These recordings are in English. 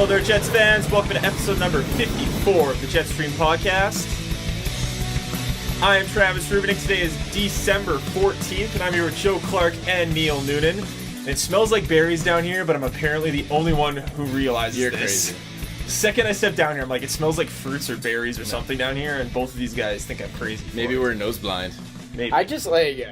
Hello there, Jets fans. Welcome to episode number 54 of the JetStream podcast. I am Travis Rubinik. Today is December 14th, and I'm here with Joe Clark and Neil Noonan. It smells like berries down here, but I'm apparently the only one who realizes You're this. crazy. The second I step down here, I'm like, it smells like fruits or berries or something down here, and both of these guys think I'm crazy. Maybe we're nose blind. Maybe. I just I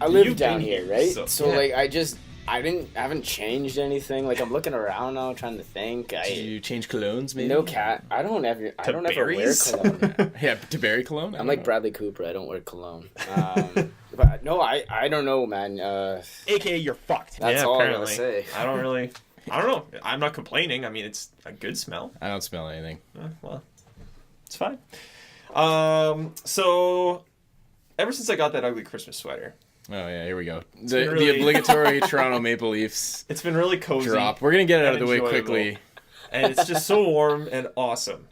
live You've down been here, here, right? so- I haven't changed anything. Like I'm looking around now, trying to think. Did you change colognes, maybe? No cat. I don't ever wear berries? cologne. Yeah, to berry cologne? I'm like Bradley Cooper. I don't wear cologne. But no, I don't know, man. AKA, you're fucked. That's all I'm gonna say. I don't know. I'm not complaining. I mean, it's a good smell. I don't smell anything. Well, it's fine. So, ever since I got that ugly Christmas sweater, Oh, yeah, here we go. been really- The obligatory Toronto Maple Leafs it's been really cozy. drop. We're going to get it out of the way enjoyable. quickly. And it's just so warm and awesome.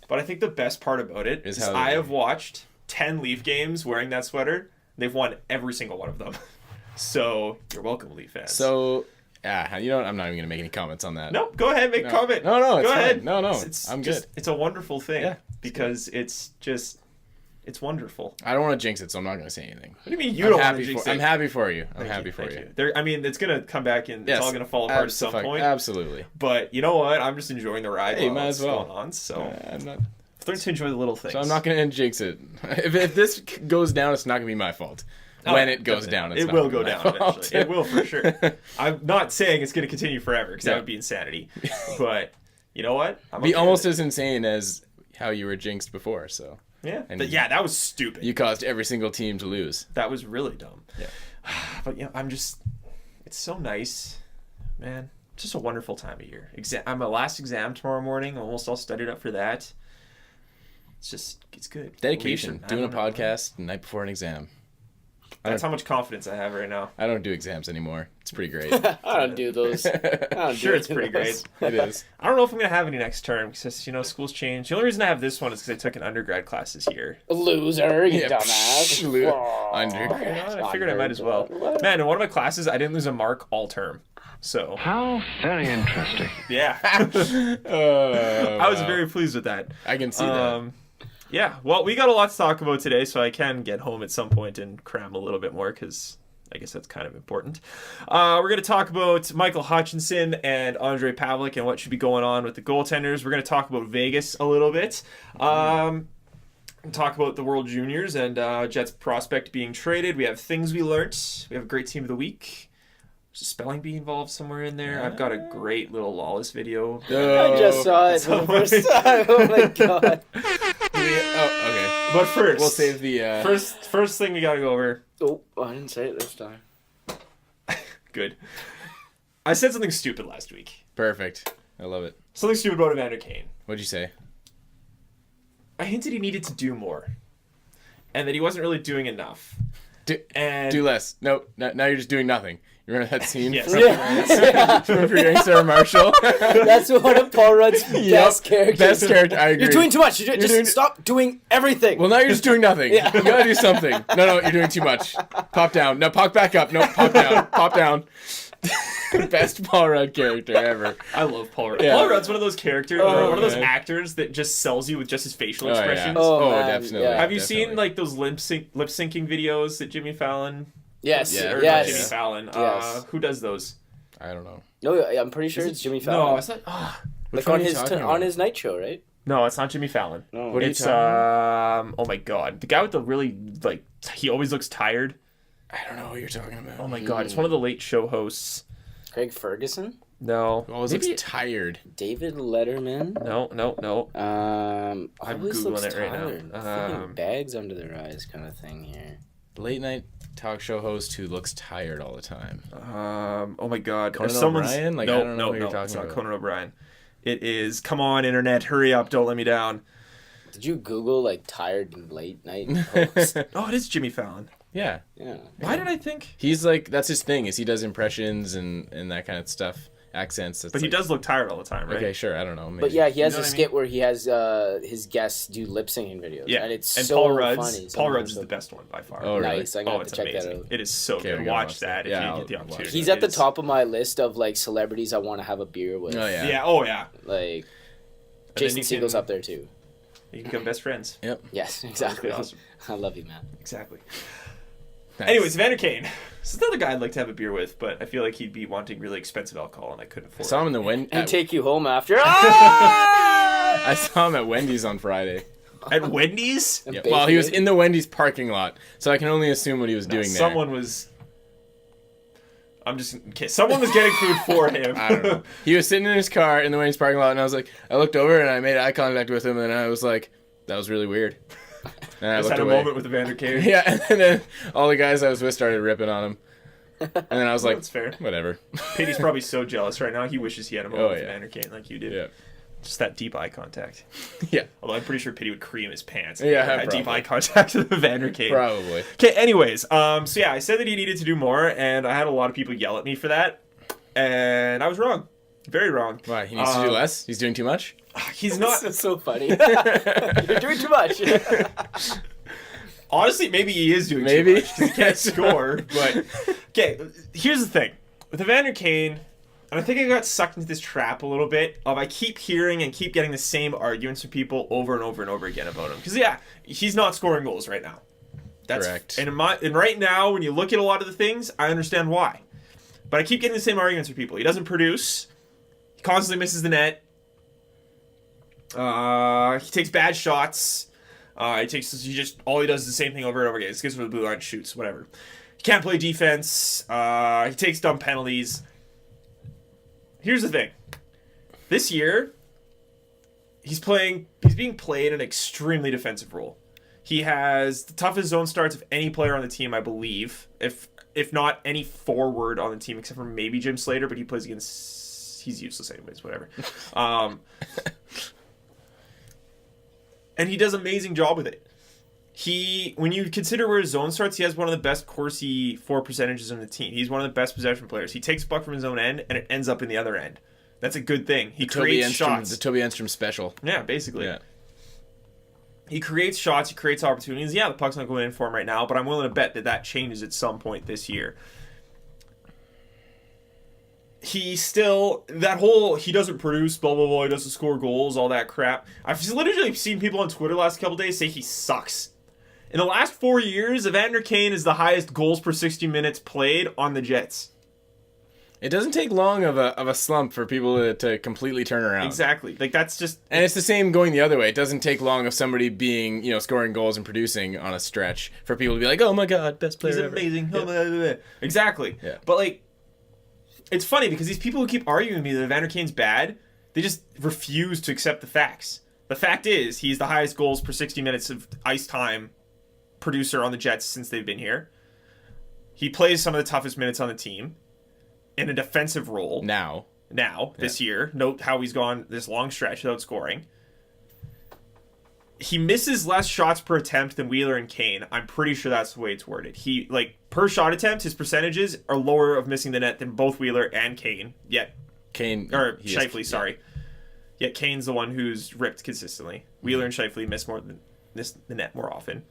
But I think the best part about it is how I they- have watched 10 Leaf games wearing that sweater. They've won every single one of them. So, you're welcome, Leaf fans. So, yeah, you know what? I'm not even going to make any comments on that. No, go ahead, make a comment. No, it's go fine. ahead. No, I'm just, good. It's a wonderful thing. Yeah, because it's wonderful. I don't want to jinx it, so I'm not going to say anything. What do you mean you don't want to I'm jinx happy it? for you. I'm Thank happy for thank you. There, I mean, it's going to come back and it's all going to fall apart at some point. Absolutely. But you know what? I'm just enjoying the ride. Hey, while might it's as well. going on, so I'm not... I've learned to enjoy the little things. So I'm not going to jinx it. If this goes down, it's not going to be my fault. When it goes down, it's it not will gonna go be my down fault. eventually. It will for sure. I'm not saying it's going to continue forever because that Yeah. would be insanity. But you know what? I'm Be okay almost with as insane as how you were jinxed before, so... it. Yeah. and That was stupid. You caused every single team to lose. That was really dumb. Yeah. But it's so nice, man. Just a wonderful time of year. I'm my last exam tomorrow morning. I'm almost all studied up for that. It's good. Dedication. I Doing a don't know. podcast the night before an exam. That's how much confidence I have right now. I don't do exams anymore. It's pretty great. I don't do those. Sure, it's pretty great. It is. I don't know if I'm gonna have any next term because school's changed. The only reason I have this one is because I took an undergrad class this year. Loser, you Yeah, dumbass. Undergrad. You know, I figured I might as well. Man, in one of my classes, I didn't lose a mark all term. So How very interesting. yeah, I was very pleased with that. I can see that. Yeah, well, we got a lot to talk about today, so I can get home at some point and cram a little bit more because I guess that's kind of important. We're going to talk about Michael Hutchinson and Andre Pavlik and what should be going on with the goaltenders. We're going to talk about Vegas a little bit. Talk about the World Juniors and Jets prospect being traded. We have things we learnt. We have a great team of the week. There's a spelling bee involved somewhere in there. I've got a great little Lawless video. I just saw it for the first time. Oh my god. Oh, okay. But first, We'll save the... First thing we got to go over. Oh, I didn't say it this time. Good. I said something stupid last week. Perfect. I love it. Something stupid about Evander Kane. What'd you say? I hinted he needed to do more. And that he wasn't really doing enough. Do less. No, now you're just doing nothing. You remember that scene Yes. from Young Sarah Marshall? That's one of Paul Rudd's best characters. Best character, I agree. You're doing too much. Just stop doing everything. Well, now you're just doing nothing. Yeah. You gotta do something. No, you're doing too much. Pop down. No, pop back up. No, pop down. Pop down. Best Paul Rudd character ever. I love Paul Rudd. Yeah. Paul Rudd's one of those characters, Oh, one of those man. actors that just sells you with just his facial Oh, yeah. expressions. Oh, man, definitely. yeah. Have you Definitely. seen like those lip syncing videos that Jimmy Fallon? Yes. Yeah. Or not Yes. Jimmy Fallon. Yes. Who does those? I don't know. No, I'm pretty sure it's Jimmy Fallon. No, it's not. Which Like one on are you his talking about? on his night show, right? No, it's not Jimmy Fallon. No. What are you It's talking oh my god, the guy with the really like he always looks tired. I don't know what you're talking about. Oh my god, it's one of the late show hosts. Craig Ferguson, No, Always maybe- looks tired. David Letterman. No. I'm Googling looks it right now. tired. Freaking bags under their eyes, kind of thing here. Late night talk show host who looks tired all the time. Oh my god, Conan If someone's- O'Brien? Like, no, I don't know no, what you're no, talking it's not about. Conan O'Brien. It is. Come on, internet, hurry up! Don't let me down. Did you Google like tired and late night host? Oh, it is Jimmy Fallon. Yeah. Yeah. Why did I think? He's like, that's his thing, is he does impressions and that kind of stuff. accents. It's But he like- does look tired all the time, right? Okay, sure. I don't know. Maybe. But yeah, he has You know a what I skit where he has his guests do lip singing videos. Yeah, and it's and so Paul Rudd's. funny. Paul Sometimes. Rudd's is the best one by far. Oh, really? Nice. I'm gonna have it's to check amazing. that out. It is so Okay, good. we gotta Watch watch that that. Yeah, if you I'll get the watch opportunity. it. He's at the It is- top of my list of like celebrities I want to have a beer with. Oh yeah. Yeah. Oh yeah. Like then Jason you Segel's can- up there too. You can become best friends. Yep. Yes, exactly. Awesome. I love you, man. Exactly. Nice. Anyways, Evander Kane. This is another guy I'd like to have a beer with, but I feel like he'd be wanting really expensive alcohol, and I couldn't I afford saw him it. in the Wendy's. And take you home after. Ah! I saw him at Wendy's on Friday. At Wendy's. Yeah. Bacon. Well, he was in the Wendy's parking lot, so I can only assume what he was doing there. Someone was. I'm just okay. Someone was getting food for him. I don't know. He was sitting in his car in the Wendy's parking lot, and I looked over and I made eye contact with him, and I was like, "That was really weird." And I Just looked had a away. moment with Evander Kane. Yeah, and then all the guys I was with started ripping on him, and then I was like, That's fair. "Whatever." Pitty's probably so jealous right now. He wishes he had a moment Oh, with yeah. Evander Kane like you did. Yeah, Just that deep eye contact. yeah, Although I'm pretty sure Pitty would cream his pants. Yeah, That deep probably. eye contact with Evander Kane. probably. Okay, anyways, so yeah, I said that he needed to do more, and I had a lot of people yell at me for that, and I was wrong. Very wrong. Why? He needs to do less. He's doing too much. He's not. That's so funny. You're doing too much. Honestly, maybe he is doing Maybe. too much because he can't score. But okay, here's the thing with Evander Kane, and I think I got sucked into this trap a little bit of I keep hearing and keep getting the same arguments from people over and over and over again about him. Because yeah, he's not scoring goals right now. That's Correct. And right now, when you look at a lot of the things, I understand why. But I keep getting the same arguments from people. He doesn't produce. He constantly misses the net. He takes bad shots. All he does is the same thing over and over again. He gets for the blue line, shoots, whatever. He can't play defense. He takes dumb penalties. Here's the thing. This year, he's being played in an extremely defensive role. He has the toughest zone starts of any player on the team, I believe. If not any forward on the team, except for maybe Jim Slater, but he plays against. He's useless anyways. Whatever. And he does an amazing job with it. When you consider where his zone starts, he has one of the best Corsi for percentages in the team. He's one of the best possession players. He takes the puck from his own end, and it ends up in the other end. That's a good thing. He creates shots. The Toby Enstrom special. Yeah, basically. Yeah. He creates shots. He creates opportunities. Yeah, the puck's not going in for him right now, but I'm willing to bet that changes at some point this year. He doesn't produce, blah, blah, blah, he doesn't score goals, all that crap. I've literally seen people on Twitter the last couple days say he sucks. In the last 4 years, Evander Kane is the highest goals per 60 minutes played on the Jets. It doesn't take long of a slump for people to completely turn around. Exactly. Like, that's just... And it's the same going the other way. It doesn't take long of somebody being, scoring goals and producing on a stretch for people to be like, oh my god, best player He's ever. amazing. Yeah. Exactly. Yeah. But, like, it's funny because these people who keep arguing with me that Evander Kane's bad, they just refuse to accept the facts. The fact is, he's the highest goals per 60 minutes of ice time producer on the Jets since they've been here. He plays some of the toughest minutes on the team in a defensive role. Now, This year. Note how he's gone this long stretch without scoring. He misses less shots per attempt than Wheeler and Kane. I'm pretty sure that's the way it's worded. He, per shot attempt, his percentages are lower of missing the net than both Wheeler and Kane. Yet, Scheifele, sorry. Yet Kane's the one who's ripped consistently. Wheeler and Scheifele miss the net more often.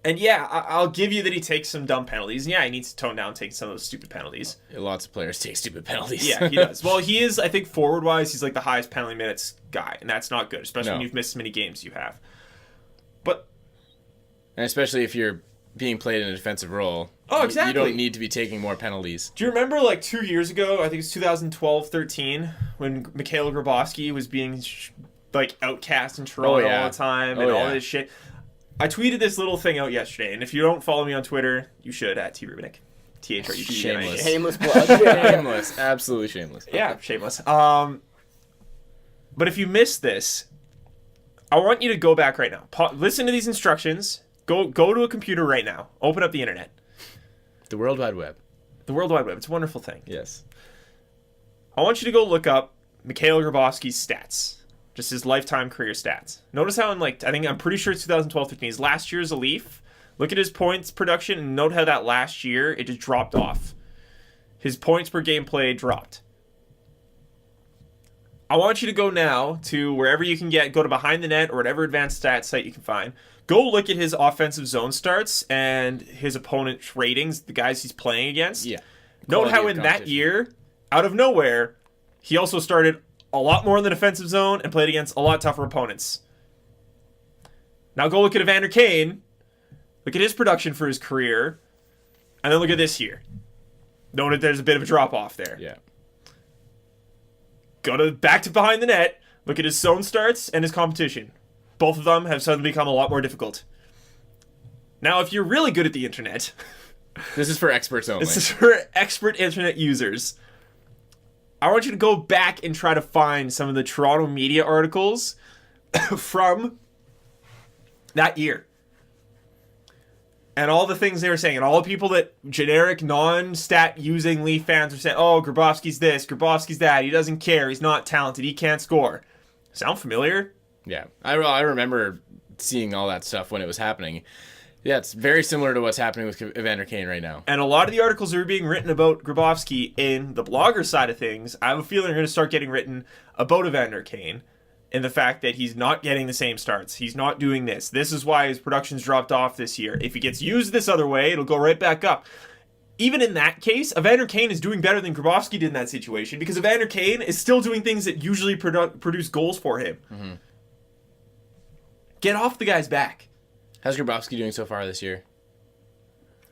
And yeah, I'll give you that he takes some dumb penalties. And yeah, he needs to tone down taking some of those stupid penalties. Lots of players take stupid penalties. Yeah, he does. Well, he is, I think, forward-wise, he's like the highest penalty minutes guy. And that's not good, especially when you've missed as many games you have. But... And especially if you're being played in a defensive role. Oh, exactly. You don't need to be taking more penalties. Do you remember, 2 years ago, I think it's 2012-13, when Mikhail Grabowski was being, outcast in Toronto all the time and all this shit? I tweeted this little thing out yesterday, and if you don't follow me on Twitter, you should, at @TRubinick. THRUBINIC. Shameless. Shameless plug. Shameless. Absolutely shameless. Yeah, shameless. But if you missed this, I want you to go back right now. Listen to these instructions. Go to a computer right now. Open up the internet. The World Wide Web. The World Wide Web. It's a wonderful thing. Yes. I want you to go look up Mikhail Grabowski's stats. Just his lifetime career stats. Notice how I'm pretty sure it's 2012-13. His last year as a Leaf. Look at his points production and note how that last year, it just dropped off. his points per game played dropped. I want you to go now to wherever you can go to Behind the Net or whatever advanced stats site you can find. Go look at his offensive zone starts and his opponent's ratings, the guys he's playing against. Yeah. Note how Quality in of that competition. year, out of nowhere, he also started a lot more in the defensive zone and played against a lot tougher opponents. Now go look at Evander Kane, look at his production for his career, and then look at this year. Note that there's a bit of a drop-off there. Yeah. Go back to Behind the Net, look at his zone starts and his competition. Both of them have suddenly become a lot more difficult. Now, if you're really good at the internet, This is for experts only. this is for expert internet users. I want you to go back and try to find some of the Toronto media articles from that year. And all the things they were saying, and all the people that generic non-stat using Leaf fans were saying, oh, Grabowski's this, Grabowski's that, he doesn't care, he's not talented, he can't score. Sound familiar? Yeah. I remember seeing all that stuff when it was happening. Yeah, it's very similar to what's happening with Evander Kane right now. And a lot of the articles that are being written about Grabowski in the blogger side of things, I have a feeling are going to start getting written about Evander Kane and the fact that he's not getting the same starts. He's not doing this. This is why his production's dropped off this year. If he gets used this other way, it'll go right back up. Even in that case, Evander Kane is doing better than Grabowski did in that situation because Evander Kane is still doing things that usually produce goals for him. Mm-hmm. Get off the guy's back. How's Grabowski doing so far this year?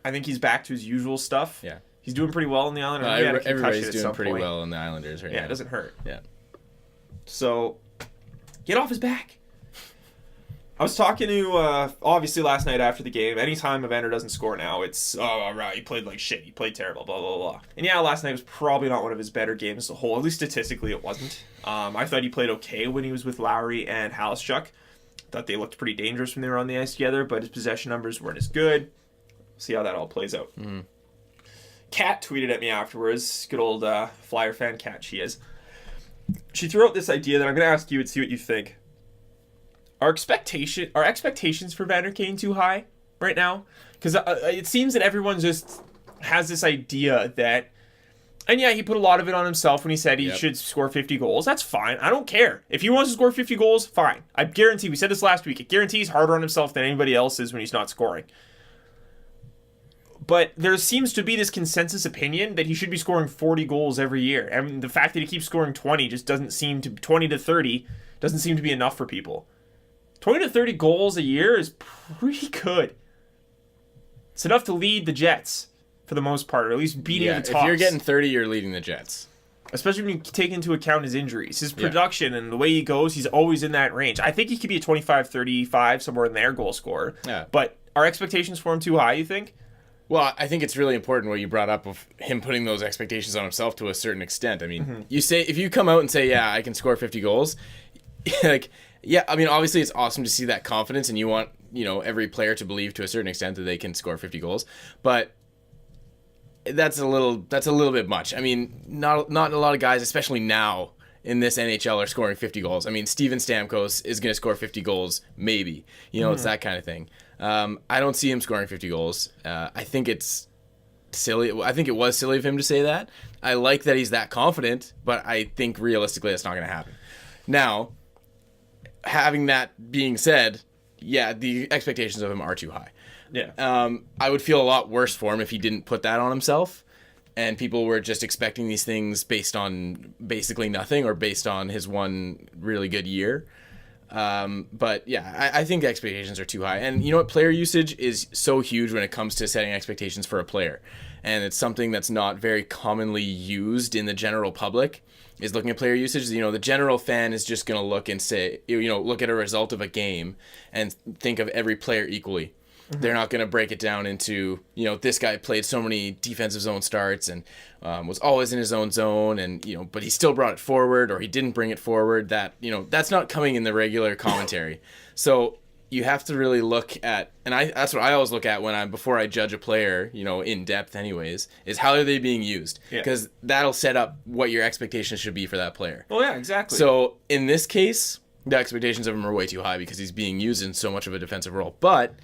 I think he's back to his usual stuff. Yeah. He's doing pretty well in the Islanders. Everybody's doing pretty well in the Islanders right now. Yeah, it doesn't hurt. Yeah. So, get off his back. I was talking to, obviously last night after the game, anytime Evander doesn't score now, it's, oh, right, he played like shit, he played terrible, blah, blah, blah. And yeah, last night was probably not one of his better games as a whole, at least statistically it wasn't. I thought he played okay when he was with Lowry and Halischuk. Thought they looked pretty dangerous when they were on the ice together, but his possession numbers weren't as good. See how that all plays out. Mm-hmm. Kat tweeted at me afterwards, good old Flyer fan Kat she is. She threw out this idea that I'm going to ask you and see what you think. Are expectations for Evander Kane too high right now? Because it seems that everyone just has this idea that, and yeah, he put a lot of it on himself when he said he should score 50 goals. That's fine. I don't care. If he wants to score 50 goals, fine. I guarantee, we said this last week, it guarantees harder on himself than anybody else is when he's not scoring. But there seems to be this consensus opinion that he should be scoring 40 goals every year. And the fact that he keeps scoring 20 just doesn't seem to, 20 to 30 doesn't seem to be enough for people. 20 to 30 goals a year is pretty good. It's enough to lead the Jets for the most part, or at least beating the Tops. If you're getting 30, you're leading the Jets. Especially when you take into account his injuries. His production and the way he goes, he's always in that range. I think he could be a 25, 35, somewhere in there goal scorer. Yeah. But are expectations for him too high, you think? Well, I think it's really important what you brought up of him putting those expectations on himself to a certain extent. I mean, you say, if you come out and say, yeah, I can score 50 goals, like, yeah, I mean, obviously it's awesome to see that confidence, and you want, every player to believe to a certain extent that they can score 50 goals. But that's a little bit much. I mean, not a lot of guys, especially now in this NHL, are scoring 50 goals. I mean, Steven Stamkos is going to score 50 goals, maybe. It's that kind of thing. I don't see him scoring 50 goals. I think it's silly. I think it was silly of him to say that. I like that he's that confident, but I think realistically that's not going to happen. Now, having that being said, yeah, the expectations of him are too high. Yeah. I would feel a lot worse for him if he didn't put that on himself and people were just expecting these things based on basically nothing or based on his one really good year. But yeah, I think expectations are too high. And you know what? Player usage is so huge when it comes to setting expectations for a player. And it's something that's not very commonly used in the general public, is looking at player usage. The general fan is just going to look and say, look at a result of a game and think of every player equally. Mm-hmm. They're not going to break it down into, this guy played so many defensive zone starts and was always in his own zone and, but he still brought it forward or he didn't bring it forward. That, that's not coming in the regular commentary. So you have to really look at, and that's what I always look at before I judge a player, in depth anyways, is how are they being used? Because that'll set up what your expectations should be for that player. Well, yeah, exactly. So in this case, the expectations of him are way too high because he's being used in so much of a defensive role. But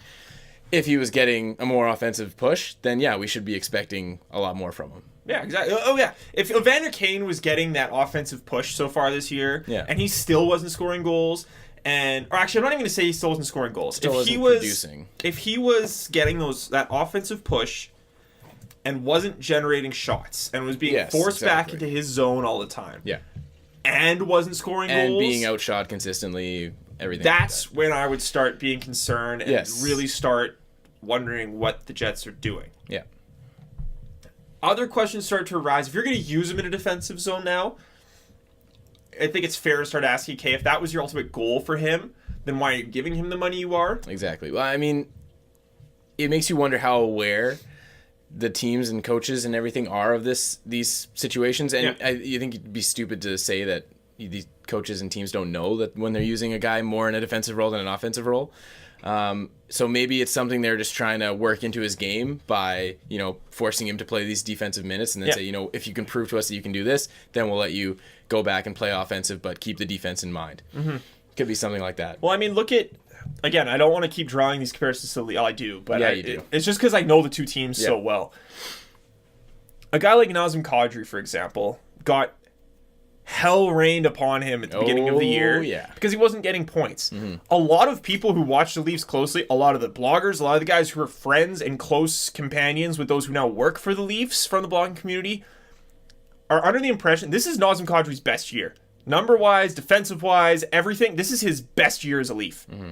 if he was getting a more offensive push, then yeah, we should be expecting a lot more from him. Yeah, exactly. Oh, yeah. If Evander Kane was getting that offensive push so far this year, and he still wasn't scoring goals, or actually, I'm not even going to say he still wasn't scoring goals. Still wasn't producing. If he was getting that offensive push and wasn't generating shots and was being forced back into his zone all the time, and wasn't scoring goals, and being outshot consistently, everything. That's when I would start being concerned and really start wondering what the Jets are doing. Yeah. Other questions start to arise. If you're going to use him in a defensive zone now, I think it's fair to start asking, okay, if that was your ultimate goal for him, then why are you giving him the money you are? Exactly. Well, I mean, it makes you wonder how aware the teams and coaches and everything are of these situations. And you think it'd be stupid to say that these coaches and teams don't know that when they're using a guy more in a defensive role than an offensive role. So maybe it's something they're just trying to work into his game by, forcing him to play these defensive minutes and then say, if you can prove to us that you can do this, then we'll let you go back and play offensive, but keep the defense in mind. Mm-hmm. Could be something like that. Well, I mean, again, I don't want to keep drawing these comparisons to I do, but you do. It's just because I know the two teams so well. A guy like Nazem Kadri, for example, got hell rained upon him at the beginning of the year because he wasn't getting points. Mm-hmm. A lot of people who watch the Leafs closely, a lot of the bloggers, a lot of the guys who are friends and close companions with those who now work for the Leafs from the blogging community are under the impression this is Nazem Kadri's best year. Number-wise, defensive-wise, everything. This is his best year as a Leaf. Mm-hmm.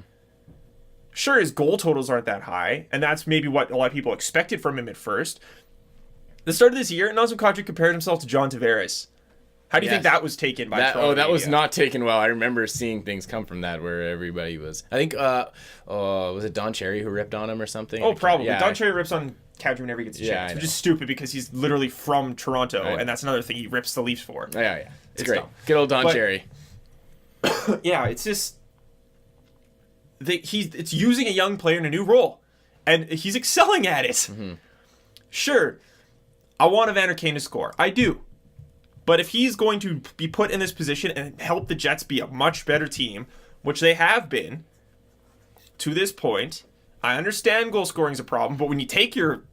Sure, his goal totals aren't that high, and that's maybe what a lot of people expected from him at first. The start of this year, Nazem Kadri compared himself to John Tavares. How do you think that was taken by Toronto that media? was not taken well. I remember seeing things come from that where everybody was... I think, was it Don Cherry who ripped on him or something? Oh, probably. Yeah, Don Cherry rips on Kadri whenever he gets a chance, which is stupid because he's literally from Toronto, and that's another thing he rips the Leafs for. Yeah. It's great. Dumb. Good old Don Cherry. Yeah, it's just... It's using a young player in a new role, and he's excelling at it. Mm-hmm. Sure, I want Evander Kane to score. I do. But if he's going to be put in this position and help the Jets be a much better team, which they have been to this point, I understand goal scoring is a problem, but when you take your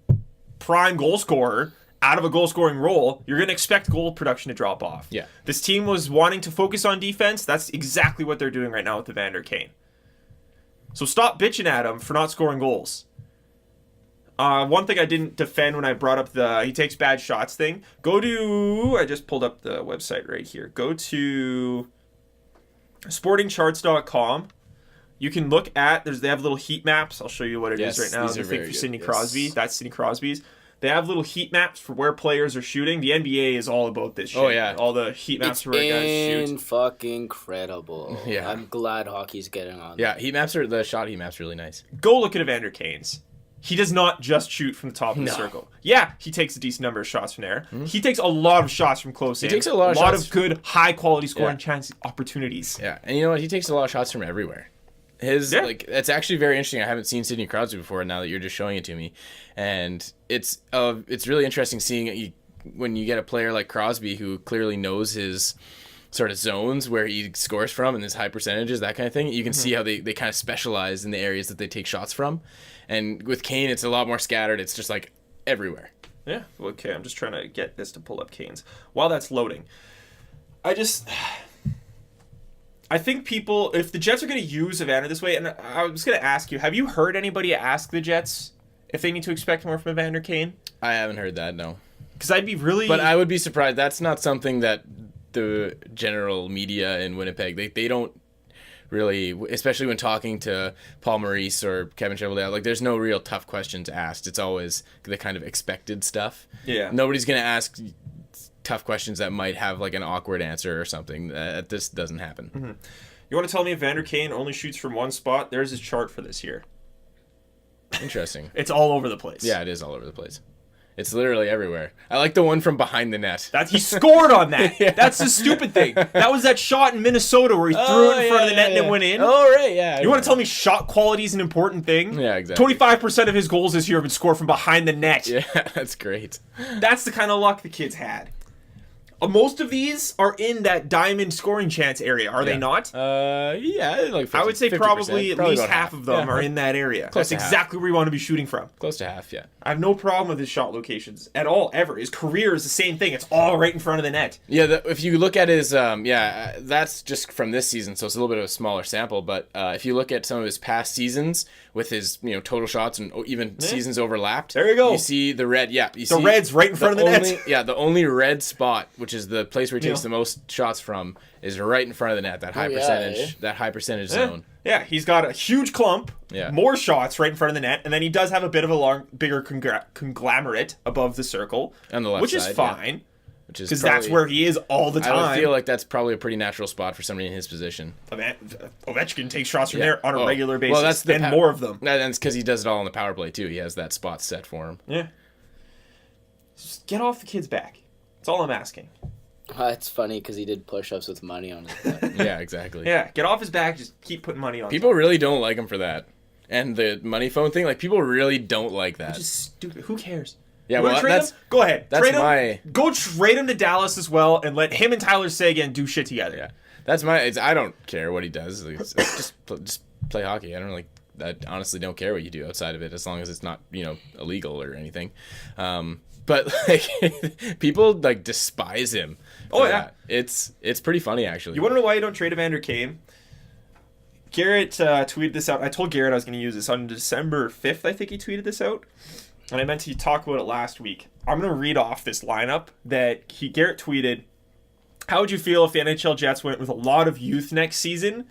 prime goal scorer out of a goal scoring role, you're going to expect goal production to drop off. Yeah. This team was wanting to focus on defense. That's exactly what they're doing right now with Evander Kane. So stop bitching at him for not scoring goals. One thing I didn't defend when I brought up the he takes bad shots thing. I just pulled up the website right here. Go to sportingcharts.com. You can look at, they have little heat maps. I'll show you what it is right now. The thing for Sidney Crosby. That's Sidney Crosby's. They have little heat maps for where players are shooting. The NBA is all about this shit. Oh, yeah. All the heat maps for where guys shoot. Fucking incredible. Yeah. I'm glad hockey's getting on. Yeah, the shot heat maps really nice. Go look at Evander Kane's. He does not just shoot from the top of the circle. Yeah, he takes a decent number of shots from there. Mm-hmm. He takes a lot of shots from close in. He takes a lot of good, high-quality scoring chance opportunities. Yeah, and you know what? He takes a lot of shots from everywhere. It's actually very interesting. I haven't seen Sidney Crosby before. Now that you're just showing it to me, and it's really interesting seeing when you get a player like Crosby who clearly knows his sort of zones where he scores from and his high percentages, that kind of thing. You can see how they kind of specialize in the areas that they take shots from. And with Kane, it's a lot more scattered. It's just like everywhere. Yeah. Okay, I'm just trying to get this to pull up Kane's. While that's loading, I think people, if the Jets are going to use Evander this way, and I was going to ask you, have you heard anybody ask the Jets if they need to expect more from Evander Kane? I haven't heard that, no. Because I'd be really... But I would be surprised. That's not something that the general media in Winnipeg, they don't really, especially when talking to Paul Maurice or Kevin Cheveldae, there's no real tough questions asked. It's always the kind of expected stuff. Yeah. Nobody's going to ask tough questions that might have an awkward answer or something. This doesn't happen. Mm-hmm. You want to tell me Evander Kane only shoots from one spot? There's his chart for this year. Interesting. It's all over the place. Yeah, it is all over the place. It's literally everywhere. I like the one from behind the net. He scored on that. Yeah. That's the stupid thing. That was that shot in Minnesota where he threw it in front of the net and it went in. Oh, right, yeah. You want to tell me shot quality is an important thing? Yeah, exactly. 25% of his goals this year have been scored from behind the net. Yeah, that's great. That's the kind of luck the kids had. most of these are in that diamond scoring chance area, are they not? Yeah, like 50, I would say 50%. probably at least about half of them are in that area. That's to half. exactly where you want to be shooting from. Close to half, yeah. I have no problem with his shot locations at all, ever. His career is the same thing. It's all right in front of the net. Yeah, if you look at his, that's just from this season, so it's a little bit of a smaller sample. But if you look at some of his past seasons with his, total shots and even seasons overlapped, there you go. You see the red. Yeah, you the see red's right in front of the net. Yeah, the only red spot, which is the place where he takes the most shots from, is right in front of the net. That high percentage, that high percentage zone. Yeah, he's got a huge clump, more shots right in front of the net, and then he does have a bit of a bigger conglomerate above the circle, on the left which side, is fine, because that's where he is all the time. I would feel like that's probably a pretty natural spot for somebody in his position. Ovechkin takes shots from there on a regular basis, well, that's more of them. That's because he does it all on the power play too. He has that spot set for him. Yeah, just get off the kid's back. That's all I'm asking. It's funny because he did push-ups with money on his back. Yeah, exactly. Yeah, get off his back. Just keep putting money on. People really don't like him for that, and the money phone thing. Like people really don't like that. Which is stupid. Who cares? Yeah, well, trade him? Go ahead. That's trade him. Go trade him to Dallas as well, and let him and Tyler Seguin do shit together. Yeah, that's I don't care what he does. It's just play hockey. I don't really. I honestly don't care what you do outside of it, as long as it's not illegal or anything. But like people like despise him. Oh yeah, that. It's pretty funny actually. You want to know why you don't trade Evander Kane? Garrett tweeted this out. I told Garrett I was going to use this on December 5th. I think he tweeted this out, and I meant to talk about it last week. I'm going to read off this lineup that Garrett tweeted. How would you feel if the NHL Jets went with a lot of youth next season,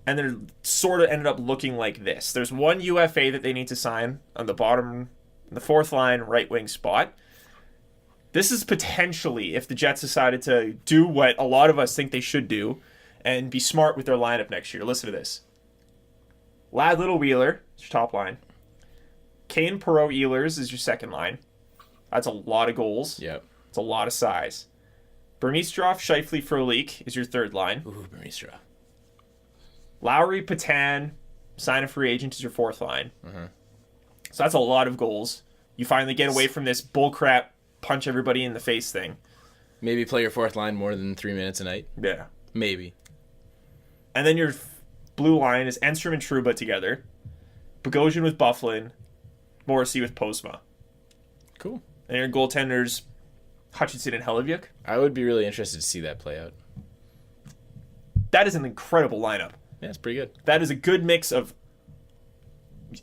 and then sort of ended up looking like this? There's one UFA that they need to sign on the bottom, the fourth line right wing spot. This is potentially if the Jets decided to do what a lot of us think they should do and be smart with their lineup next year. Listen to this. Lad Little Wheeler is your top line. Kane, Perreault, Ehlers is your second line. That's a lot of goals. Yep. It's a lot of size. Burmistrov, Scheifele, Frolik is your third line. Ooh, Burmistrov. Lowry, Patan, sign a free agent is your fourth line. Mm-hmm. So that's a lot of goals. You finally get away from this bullcrap punch everybody in the face thing. Maybe play your fourth line more than 3 minutes a night. Yeah. Maybe. And then your blue line is Enstrom and Trouba together. Bogosian with Bufflin. Morrissey with Postma. Cool. And your goaltenders, Hutchinson and Hellevuk. I would be really interested to see that play out. That is an incredible lineup. Yeah, it's pretty good. That is a good mix of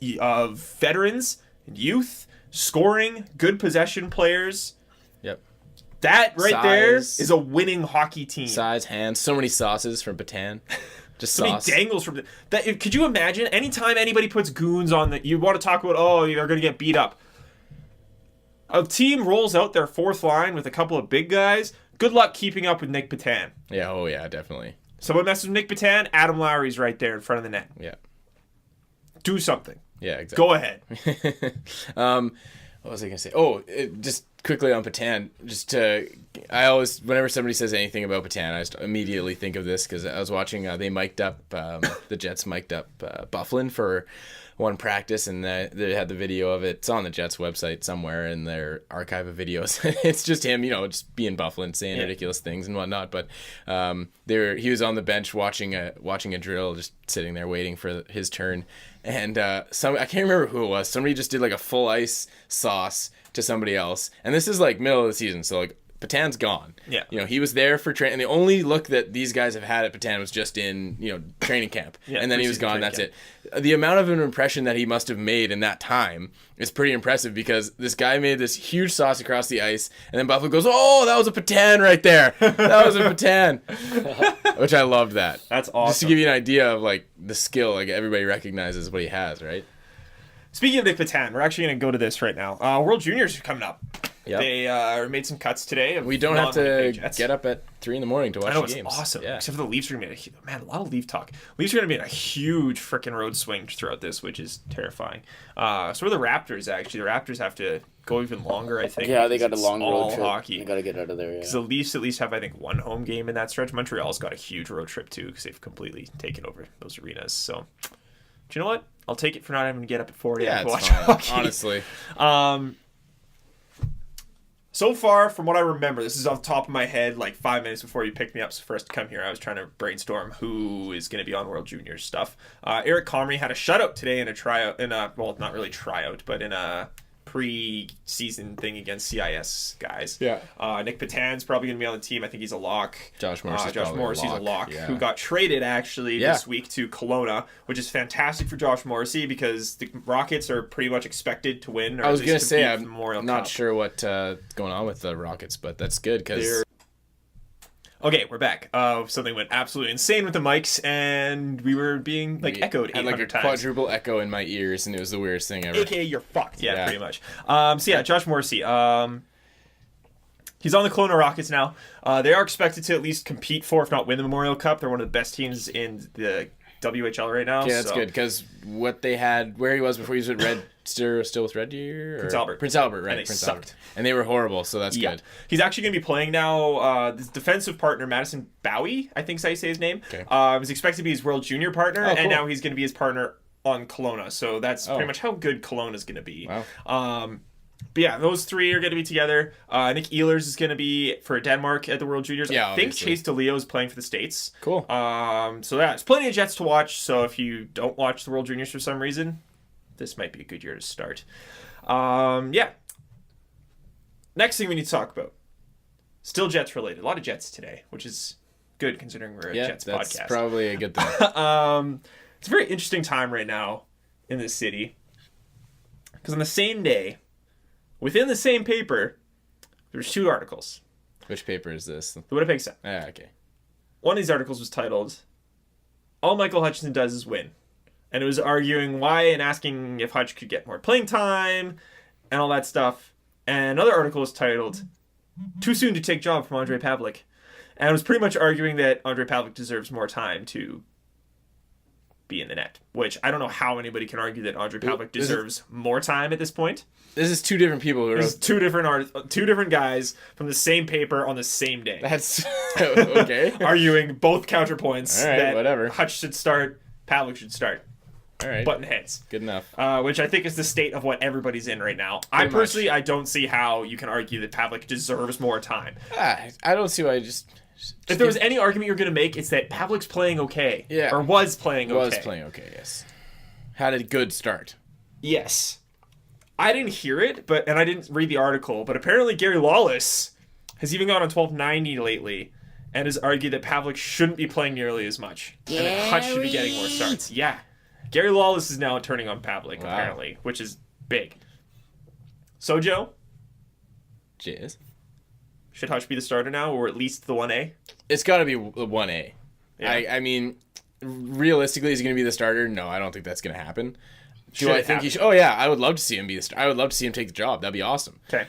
veterans and youth, scoring, good possession players. Yep. That right there Size. is a winning hockey team. Size, hands, so many sauces from Patan. Just So many sauce. dangles from that. Could you imagine? Anytime anybody puts goons on that, you want to talk about, oh, you're going to get beat up. A team rolls out their fourth line with a couple of big guys. Good luck keeping up with Nick Patan. Yeah, oh yeah, definitely. Someone messes with Nick Patan, Adam Lowry's right there in front of the net. Yeah. Do something. Yeah, exactly. Go ahead. What was I gonna say? Oh, just quickly on Patan. I always, whenever somebody says anything about Patan, I just immediately think of this because I was watching. They mic'd up the Jets mic'd up Bufflin for one practice, and they had the video of it. It's on the Jets website somewhere in their archive of videos. It's just him, just being Bufflin, saying ridiculous things and whatnot. But he was on the bench watching a drill, just sitting there waiting for his turn. And I can't remember who it was. Somebody just did like a full ice sauce to somebody else. And this is like middle of the season, so like Patan's gone. Yeah. He was there for training. And the only look that these guys have had at Patan was just in, training camp. Yeah, and then he was gone. That's camp. it. The amount of an impression that he must have made in that time is pretty impressive because this guy made this huge sauce across the ice. And then Buffalo goes, oh, that was a Patan right there. That was a Patan. Which I loved that. That's awesome. Just to give you an idea of like the skill, like everybody recognizes what he has, right? Speaking of Nick Patan, we're actually going to go to this right now. World Juniors are coming up. Yep. They made some cuts today. We don't have to get up at 3 a.m. to watch I know, the it's games. awesome. Yeah. Except for the Leafs are going to be a lot of Leaf talk. Leafs are going to be in a huge freaking road swing throughout this, which is terrifying. So are the Raptors, actually. The Raptors have to go even longer, I think. Yeah, they got a long all road trip. hockey. They got to get out of there, Because the Leafs at least have, I think, one home game in that stretch. Montreal's got a huge road trip, too, because they've completely taken over those arenas. So, do you know what? I'll take it for not having to get up at 4 a.m. to watch fine, hockey. honestly. So far, from what I remember, this is off the top of my head, like 5 minutes before you picked me up for us to come here, I was trying to brainstorm who is going to be on World Juniors stuff. Eric Comrie had a shutout today in a tryout, well, not really tryout, but in a pre-season thing against CIS guys. Yeah. Nick Patan's probably going to be on the team. I think he's a lock. Josh Morrissey's a lock, yeah. who got traded actually this week to Kelowna, which is fantastic for Josh Morrissey because the Rockets are pretty much expected to win. Or I was going to say, I'm Memorial not Cup. sure what's going on with the Rockets, but that's good because... Okay, we're back. Something went absolutely insane with the mics, and we were being echoed 800 I had a times. quadruple echo in my ears, and it was the weirdest thing ever. AKA, you're fucked. Yeah, pretty much. Josh Morrissey. He's on the Kelowna Rockets now. They are expected to at least compete for, if not win, the Memorial Cup. They're one of the best teams in the WHL right now. Yeah, that's good because what they had, where he was before he was with Red, still with Red Deer? Prince Albert, right? And they Prince sucked. Albert. And they were horrible, so that's good. He's actually going to be playing now. His defensive partner, Madison Bowie, I think is how you say his name, Okay. is expected to be his World Junior partner, and now he's going to be his partner on Kelowna. So that's pretty much how good Kelowna is going to be. Wow. But yeah, those three are going to be together. Nick Ehlers is going to be for Denmark at the World Juniors. Yeah, I think obviously. Chase DeLeo is playing for the States. Cool. So yeah, there's plenty of Jets to watch. So if you don't watch the World Juniors for some reason, this might be a good year to start. Yeah. Next thing we need to talk about. Still Jets related. A lot of Jets today, which is good considering we're a Jets that's podcast. probably a good thing. It's a very interesting time right now in this city. Because on the same day, within the same paper, there's two articles. Which paper is this? The Winnipeg Sun. Ah, okay. One of these articles was titled, "All Michael Hutchinson Does Is Win." And it was arguing why and asking if Hutch could get more playing time and all that stuff. And another article was titled, "Too Soon to Take Job from Ondrej Pavelec." And it was pretty much arguing that Ondrej Pavelec deserves more time to be in the net. Which I don't know how anybody can argue that Ondrej Pavelec deserves more time at this point. This is two different people who There's wrote... two different guys from the same paper on the same day. That's... okay. Arguing both counterpoints All right, that whatever. Hutch should start, Pavelec should start. All right. Button heads. Good enough. Which I think is the state of what everybody's in right now. I personally don't see how you can argue that Pavelec deserves more time. I don't see why If there was any argument you're going to make, it's that Pavelic's playing okay. Yeah. Or was playing okay. Was playing okay, yes. Had a good start. Yes. I didn't hear it, and I didn't read the article, but apparently Gary Lawless has even gone on 1290 lately and has argued that Pavelec shouldn't be playing nearly as much. And that Hutch should be getting more starts. Yeah. Gary Lawless is now turning on Pavelec, apparently, which is big. So, Joe? Cheers. Should Hutch be the starter now, or at least the 1A? It's got to be the 1A. Yeah. I mean, realistically, is he going to be the starter? No, I don't think that's going to happen. Should Do I it think happen? he should? Oh, yeah, I would love to see him be the starter. I would love to see him take the job. That'd be awesome. Okay.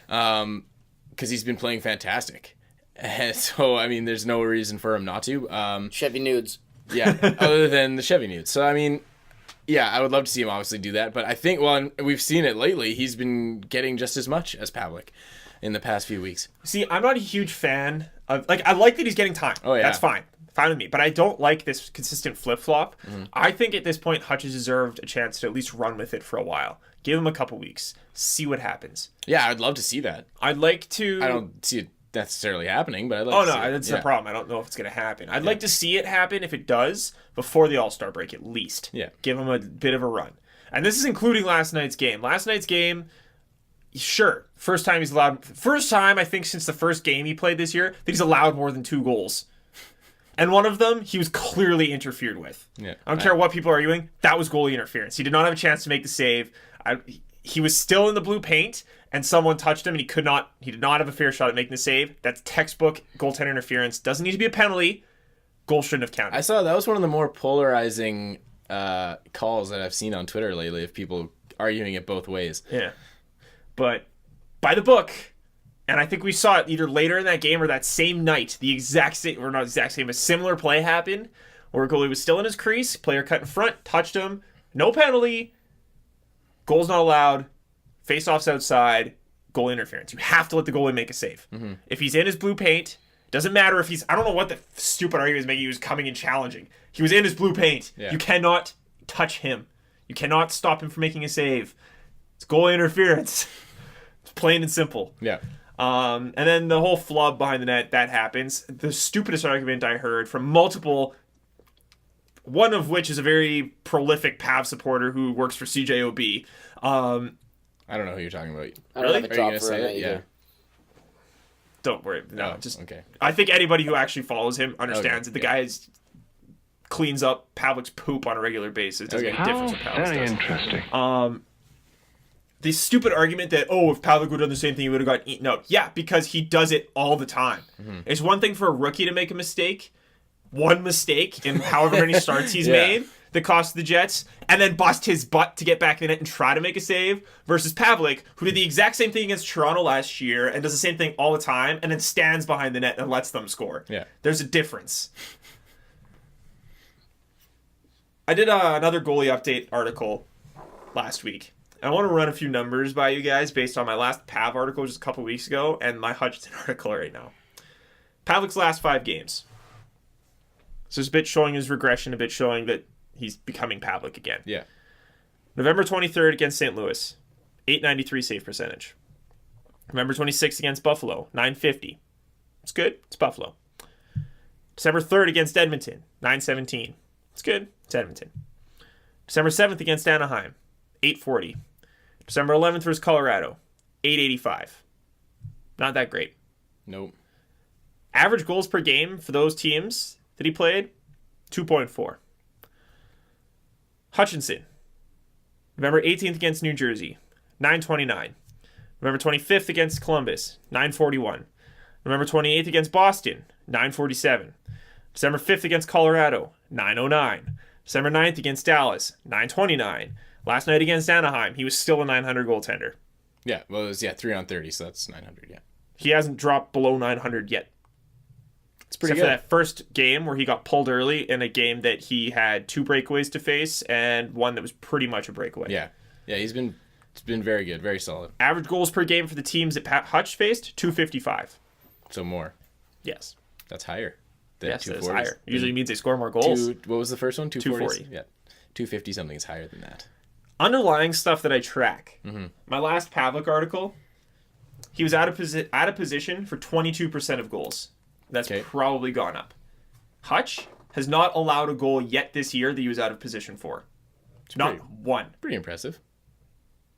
Because he's been playing fantastic. And so, I mean, there's no reason for him not to. Chevy nudes. Yeah, other than the Chevy nudes. So, I mean, yeah, I would love to see him obviously do that. But I think, well, and we've seen it lately, he's been getting just as much as Pavelec in the past few weeks. See, I'm not a huge fan of... I like that he's getting time. Oh, yeah. That's fine. Fine with me. But I don't like this consistent flip-flop. Mm-hmm. I think at this point, Hutch has deserved a chance to at least run with it for a while. Give him a couple weeks. See what happens. Yeah, I'd love to see that. I'd like to... I don't see it necessarily happening, but I'd like Oh, to see no, it. that's Yeah. the problem. I don't know if it's going to happen. I'd like to see it happen, if it does, before the All-Star break at least. Yeah. Give him a bit of a run. And this is including last night's game. Last night's game, sure, first time, I think, since the first game he played this year, that he's allowed more than 2 goals. And one of them, he was clearly interfered with. Yeah. I don't care what people are arguing. That was goalie interference. He did not have a chance to make the save. He was still in the blue paint, and someone touched him, and he did not have a fair shot at making the save. That's textbook goaltender interference. Doesn't need to be a penalty. Goal shouldn't have counted. I saw that was one of the more polarizing calls that I've seen on Twitter lately of people arguing it both ways. Yeah. But by the book, and I think we saw it either later in that game or that same night, the exact same, or not exact same, a similar play happened where a goalie was still in his crease, player cut in front, touched him, no penalty, goal's not allowed, face-offs outside, goal interference. You have to let the goalie make a save. Mm-hmm. If he's in his blue paint, doesn't matter if he's, I don't know what the stupid argument is making, he was coming and challenging. He was in his blue paint. Yeah. You cannot touch him. You cannot stop him from making a save. It's goal interference. It's plain and simple. Yeah. And then the whole flub behind the net, that happens. The stupidest argument I heard from multiple, one of which is a very prolific Pav supporter who works for CJOB. I don't know who you're talking about. I Really? don't have a Are you drop gonna for say him it? either. Yeah. Don't worry. No, Oh, just okay. I think anybody who actually follows him understands that the yeah. guy cleans up Pavlik's poop on a regular basis. Doesn't make a How difference what Pavlik very does. interesting. The stupid argument that, if Pavlik would have done the same thing, he would have gotten eaten out. Yeah, because he does it all the time. It's one thing for a rookie to make a mistake, one mistake in however many starts he's Yeah. made that cost the Jets, and then bust his butt to get back in it and try to make a save, versus Pavlik, who did the exact same thing against Toronto last year and does the same thing all the time, and then stands behind the net and lets them score. Yeah. There's a difference. I did another goalie update article last week. I want to run a few numbers by you guys based on my last Pav article just a couple weeks ago and my Hutchinson article right now. Pavlik's last 5 games. So it's a bit showing his regression, a bit showing that he's becoming Pavlik again. Yeah. November 23rd against St. Louis, 893 save percentage. November 26th against Buffalo, 950. It's good. It's Buffalo. December 3rd against Edmonton, 917. It's good. It's Edmonton. December 7th against Anaheim, 840. December 11th versus Colorado, 885. Not that great. Nope. Average goals per game for those teams that he played, 2.4. Hutchinson, November 18th against New Jersey, 929. November 25th against Columbus, 941. November 28th against Boston, 947. December 5th against Colorado, 909. December 9th against Dallas, 929. Last night against Anaheim, he was still a 900 goaltender. Yeah. Well, it was 3 on 30, so that's 900. Yeah. He hasn't dropped below 900 yet. It's pretty Except good. for that first game where he got pulled early in a game that he had 2 breakaways to face and one that was pretty much a breakaway. Yeah. Yeah. It's been very good, very solid. Average goals per game for the teams that Hutch faced, 255. So more. Yes. That's higher. Than Yes, that's 240. higher. Usually means they score more goals. What was the first one? 240. Yeah. 250 something is higher than that. Underlying stuff that I track. Mm-hmm. My last Pavlik article, he was out of position for 22% of goals. That's Okay. probably gone up. Hutch has not allowed a goal yet this year that he was out of position for. Not one. Pretty impressive.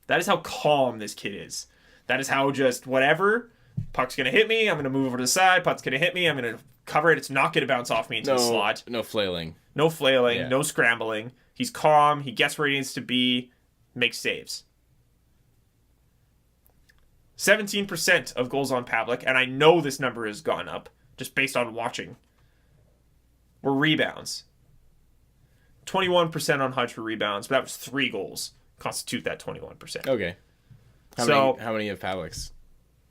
That is how calm this kid is. That is how just whatever, puck's going to hit me, I'm going to move over to the side, puck's going to hit me, I'm going to cover it, it's not going to bounce off me into the slot. No flailing. No flailing, Yeah. no scrambling. He's calm, he gets where he needs to be, makes saves. 17% of goals on Pavlik, and I know this number has gone up just based on watching, were rebounds. 21% on Hutch for rebounds, but that was 3 goals constitute that 21%. Okay. How many of Pavlik's?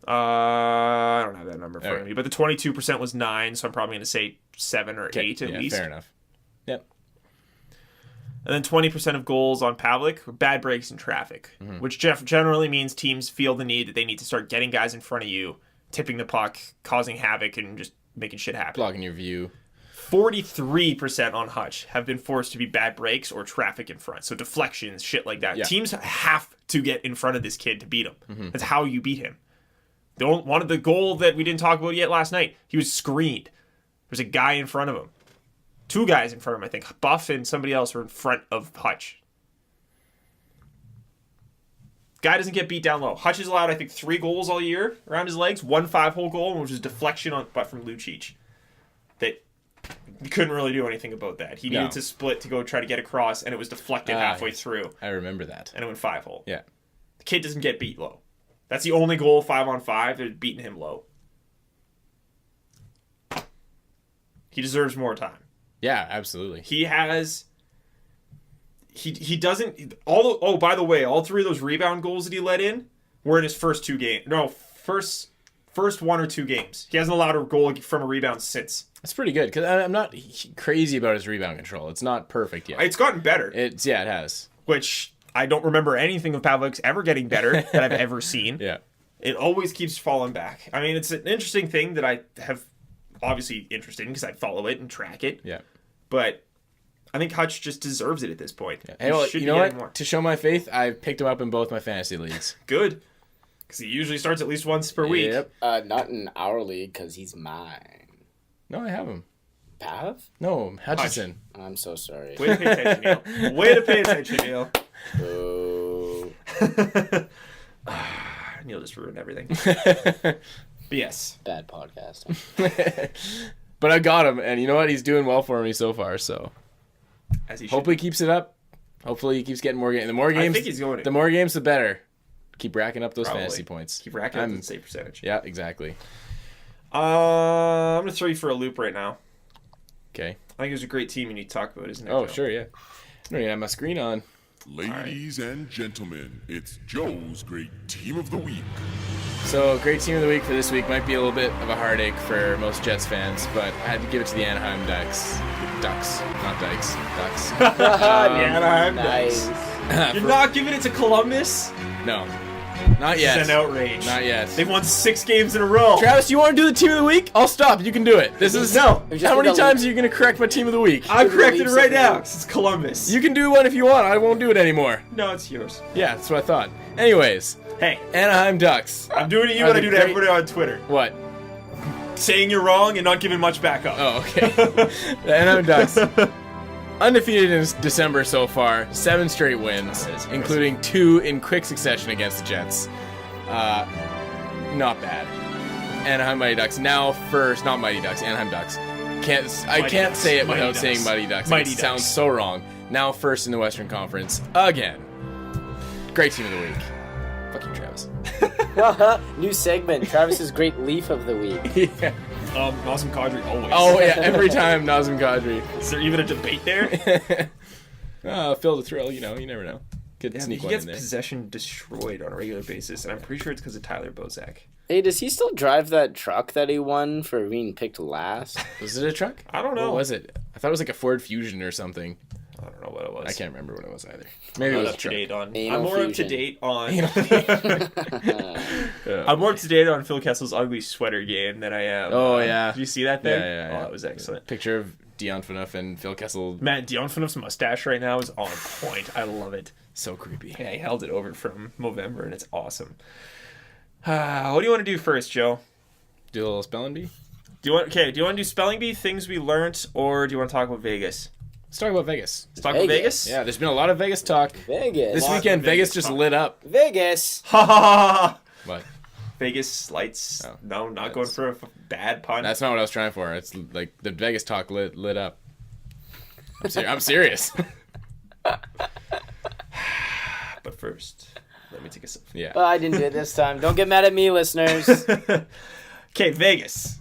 I don't have that number for Okay. me, but the 22% was 9, so I'm probably going to say 7 or 8 at least. Fair enough. Yep. And then 20% of goals on Pavlik were bad breaks in traffic, which generally means teams feel the need that they need to start getting guys in front of you, tipping the puck, causing havoc, and just making shit happen. Blocking your view. 43% on Hutch have been forced to be bad breaks or traffic in front. So deflections, shit like that. Yeah. Teams have to get in front of this kid to beat him. That's how you beat him. One of the goal that we didn't talk about yet last night, he was screened. There's a guy in front of him. 2 guys in front of him, I think. Buff and somebody else were in front of Hutch. Guy doesn't get beat down low. Hutch has allowed, I think, 3 goals all year around his legs. 1 5-hole goal, which was deflection but from Lucic. That you couldn't really do anything about that. He needed to split to go try to get across, and it was deflected halfway through, I remember that. and it went 5-hole. Yeah. The kid doesn't get beat low. That's the only goal 5-on-5 that's beating him low. He deserves more time. Yeah, absolutely. He has. He doesn't. By the way, all 3 of those rebound goals that he let in were in his first 2 games. No, first 1 or 2 games. He hasn't allowed a goal from a rebound since. That's pretty good because I'm not crazy about his rebound control. It's not perfect yet. It's gotten better. It has. Which I don't remember anything of Pavlik's ever getting better that I've ever seen. Yeah. It always keeps falling back. I mean, it's an interesting thing that I have obviously interested in because I follow it and track it. Yeah. But I think Hutch just deserves it at this point. Hey, well, He should you be know getting what? more. To show my faith, I've picked him up in both my fantasy leagues. Good. Because he usually starts at least once per week. Yep. Not in our league because he's mine. No, I have him. Pav? No, Hutchison. I'm so sorry. Way to pay attention, Neil. Way to pay attention, Neil. Boo. Neil just ruined everything. But yes. Bad podcast. But I got him, and you know what? He's doing well for me so far. So As he should. hopefully he keeps it up. Hopefully he keeps getting more games. The more games, I think he's going to. the more games, the better. Keep racking up those Probably. fantasy points. Keep racking up the save percentage. Yeah, exactly. I'm going to throw you for a loop right now. Okay. I think it was a great team you need to talk about, isn't it? Oh, Joe? sure, yeah. I don't even have my screen on. Ladies and gentlemen, it's Joe's Great Team of the Week. So, great team of the week for this week might be a little bit of a heartache for most Jets fans, but I had to give it to the Anaheim Ducks. Ducks, not Dykes. Ducks. The Anaheim Nice. Ducks. You're not giving it to Columbus? No. Not yet. It's an outrage. Not yet. They've won 6 games in a row. Travis, you want to do the team of the week? I'll stop. You can do it. This is No. How many times are you going to correct my team of the week? I'm correcting it Leafs right of the now week. 'cause it's Columbus. You can do one if you want. I won't do it anymore. No, it's yours. Yeah, that's what I thought. Anyways, Hey, Anaheim Ducks. I'm doing to you Are what I the do to great- everybody on Twitter. What? Saying you're wrong and not giving much back up. Oh, okay. The Anaheim Ducks. Undefeated in December so far. 7 straight wins, That is impressive. including 2 in quick succession against the Jets. Not bad. Anaheim Mighty Ducks now first. Not Mighty Ducks. Anaheim Ducks. I Mighty can't Ducks. say it Mighty without Ducks. saying Mighty Ducks. Mighty It sounds Ducks. so wrong. Now first in the Western Conference again. Great team of the week. Fuck you, Travis. New segment. Travis's Great Leaf of the Week. Yeah. Nazem Kadri always. Oh yeah, every time Nazem Kadri. Is there even a debate there? Phil the Thrill, you never know. Could Yeah, sneak he one gets in there. possession destroyed on a regular basis, and I'm pretty sure it's because of Tyler Bozak. Hey, does he still drive that truck that he won for being picked last? Was it a truck? I don't know. What was it? I thought it was like a Ford Fusion or something. I don't know what it was. I can't remember what it was either. I'm Maybe it not was a up to truck. date on. Anal I'm more up to fusion. date on. Yeah. I'm more up to date on Phil Kessel's ugly sweater game than I am. Oh, yeah. Did you see that thing? Yeah. Oh, that was excellent. Picture of Dion Phaneuf and Phil Kessel. Man, Dion Phaneuf's mustache right now is on point. I love it. So creepy. Yeah, he held it over from Movember, and it's awesome. What do you want to do first, Joe? Do a little spelling bee? Do you want to do spelling bee, things we learnt, or do you want to talk about Vegas? Let's talk about Vegas. Let's talk about Vegas. Vegas? Yeah, there's been a lot of Vegas talk. Vegas. This Lot of weekend, Vegas Vegas just talk. lit up. Vegas. Ha ha ha ha! But Vegas lights. Oh, No, not going for a bad pun. that's not what I was trying for. It's like the Vegas talk lit up. I'm serious. But first, let me take a sip. Yeah. Well, I didn't do it this time. Don't get mad at me, listeners. Okay, Vegas.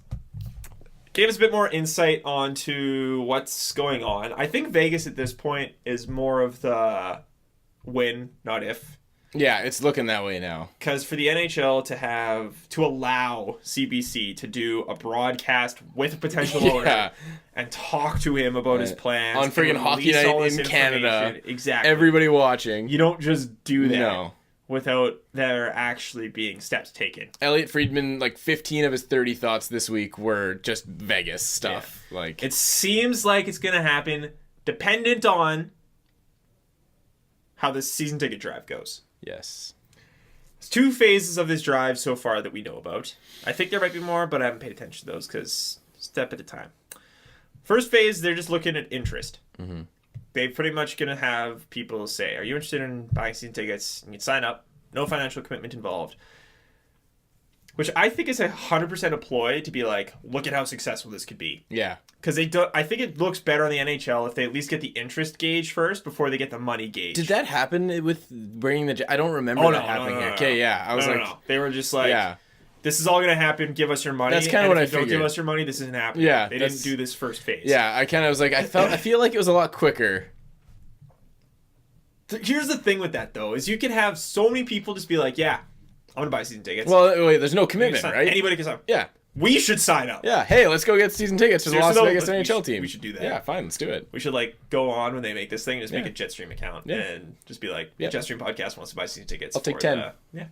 Gave us a bit more insight onto what's going on. I think Vegas at this point is more of the when, not if. Yeah, it's looking that way now. Because for the NHL to allow CBC to do a broadcast with a potential owner Yeah. and talk to him about his plans On and friggin' Hockey release all Night this in Canada. information. Exactly. Everybody watching. You don't just do that No. without there actually being steps taken. Elliot Friedman, like 15 of his 30 thoughts this week were just Vegas stuff. Like It seems like it's going to happen dependent on how this season ticket drive goes. yes. There's 2 phases of this drive so far that we know about. I think there might be more, but I haven't paid attention to those because step at a time. First phase, they're just looking at interest. Mm-hmm. They're pretty much going to have people say, are you interested in buying season tickets? You can sign up. No financial commitment involved. Which I think is 100% a ploy to be like, look at how successful this could be. Yeah. Because I think it looks better on the NHL if they at least get the interest gauge first before they get the money gauge. Did that happen with bringing the? I don't remember Oh, that no, happening no, here. no, Okay, no. yeah, I was No, like, no. They were just like, yeah, this is all going to happen. Give us your money. That's kinda and what if I you don't figured. give us your money, this isn't happening. Yeah, They didn't that's- do this first phase. yeah. I kind of was like, I feel like it was a lot quicker. Here's the thing with that, though, is you can have so many people just be like, yeah, I'm going to buy season tickets. Well, wait, there's no You can commitment, sign- right? Anybody can sign. Yeah, We should sign up. yeah. Hey, let's go get season tickets for the Las Seriously, though, Vegas we NHL should- team. we should do that. Yeah, fine, let's do it. We should go on when they make this thing and just make Yeah. a JetStream account Yeah. and just be like, Yeah. JetStream podcast wants to buy season tickets. I'll take for 10. Yeah.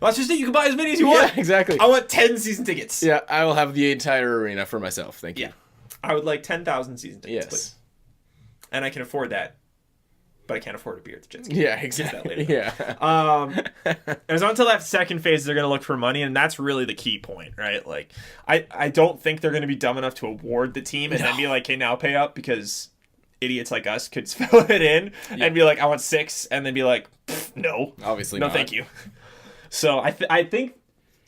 Well, that's just it. You can buy as many as you Yeah, want. exactly. I want 10 season tickets. Yeah, I will have the entire arena for myself. Thank you. Yeah. I would like 10,000 season tickets, Yes. please. And I can afford that but I can't afford a beer at the jet ski. Yeah, Get that exactly. later. Yeah. It was until that second phase they're going to look for money, and that's really the key point, right? Like, I don't think they're going to be dumb enough to award the team and then be like, "Hey, now pay up," because idiots like us could fill it in and be like, "I want 6," and then be like, "No, Obviously no, not. thank you." So I think,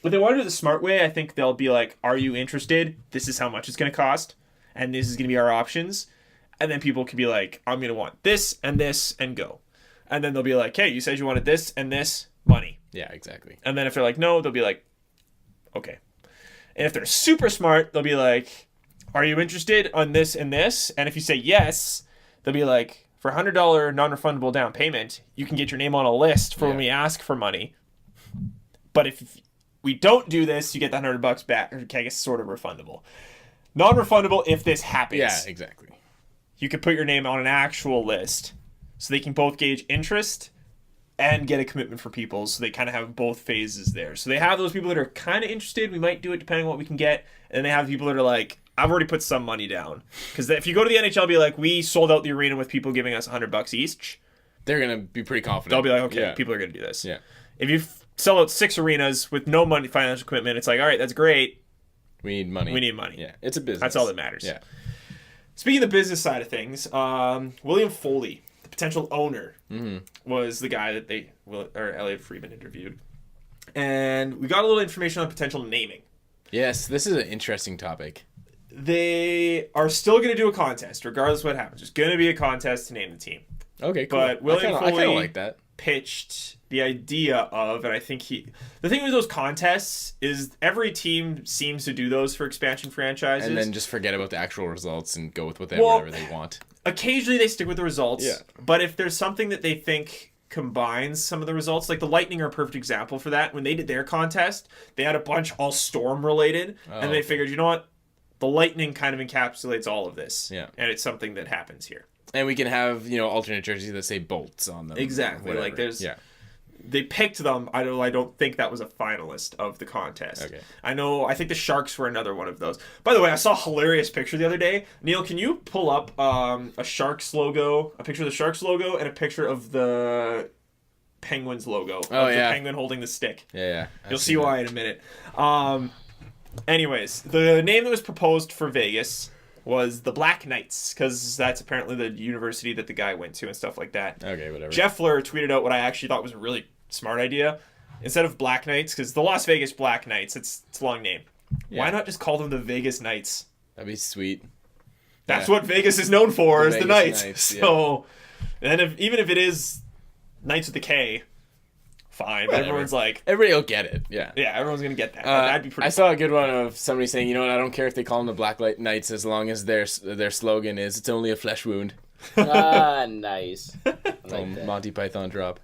if they want to do it the smart way, I think they'll be like, "Are you interested? This is how much it's going to cost, and this is going to be our options." And then people can be like, "I'm going to want this, and go." And then they'll be like, "Hey, you said you wanted this and this, money." Yeah, exactly. And then if they're like, "No," they'll be like, "Okay." And if they're super smart, they'll be like, "Are you interested on this and this?" And if you say yes, they'll be like, "For $100 non-refundable down payment, you can get your name on a list for when we ask for money. But if we don't do this, you get the $100 back." Or I guess sort of refundable. Non-refundable if this happens. Yeah, exactly. You could put your name on an actual list so they can both gauge interest and get a commitment for people, so they kind of have both phases there. So they have those people that are kind of interested, we might do it depending on what we can get, and they have people that are like, I've already put some money down. Because if you go to the NHL, be like, we sold out the arena with people giving us $100 each, They're going to be pretty confident. they'll be like, okay, Yeah. people are going to do this. Yeah. If you sell out 6 arenas with no money, financial commitment, it's like, all right, that's great. We need money. We need money. Yeah. It's a business. That's all that matters. Yeah. Speaking of the business side of things, William Foley, the potential owner, was the guy that Elliot Friedman interviewed. And we got a little information on potential naming. Yes, this is an interesting topic. They are still going to do a contest, regardless of what happens. There's going to be a contest to name the team. Okay, cool. But William I kind Foley of like that. pitched the idea of, and I think the thing with those contests is every team seems to do those for expansion franchises. And then just forget about the actual results and go with Well, whatever they want. Occasionally they stick with the results. Yeah. But if there's something that they think combines some of the results, like the Lightning are a perfect example for that. When they did their contest, they had a bunch all Storm related, and they figured, you know what? The Lightning kind of encapsulates all of this. Yeah. And it's something that happens here. And we can have, alternate jerseys that say bolts on them. Exactly. Whatever. Like there's Yeah. They picked them. I don't think that was a finalist of the contest. Okay. I think the Sharks were another one of those. By the way, I saw a hilarious picture the other day. Neil, can you pull up a Sharks logo, a picture of the Sharks logo, and a picture of the Penguins logo? Oh, of yeah. The Penguin holding the stick. Yeah. You'll see why in a minute. Anyways, the name that was proposed for Vegas was the Black Knights, because that's apparently the university that the guy went to and stuff like that. Okay, whatever. Jeffler tweeted out what I actually thought was a really smart idea. Instead of Black Knights, because the Las Vegas Black Knights, it's a long name. Yeah. Why not just call them the Vegas Knights? That'd be sweet. That's Yeah. what Vegas is known for, The is the Vegas Knights. Knights, yeah. So, and even if it is Knights with the K, fine. But Whatever. everyone's like, Everybody will get it. Yeah. yeah, everyone's gonna get that. That'd be pretty. I saw a good one of somebody saying, I don't care if they call them the Black Knights as long as their slogan is, it's only a flesh wound. Nice. I like that. Monty Python drop.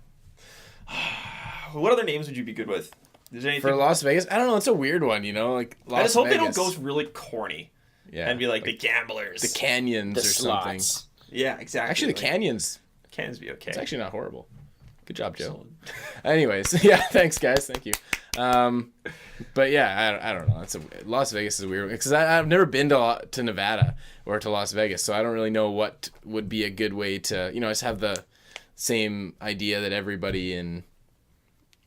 What other names would you be good with? Is there anything? For Las Vegas, I don't know. It's a weird one, like Las I just hope Vegas. they don't go really corny and be like the gamblers, the canyons The or something. slots. Yeah, exactly. Actually, the canyons. cans be okay. It's actually not horrible. Good job, Joe. Anyways, yeah, thanks guys, thank you. But yeah, I don't know. Las Vegas is weird because I've never been to Nevada or to Las Vegas, so I don't really know what would be a good way to just have the same idea that everybody in.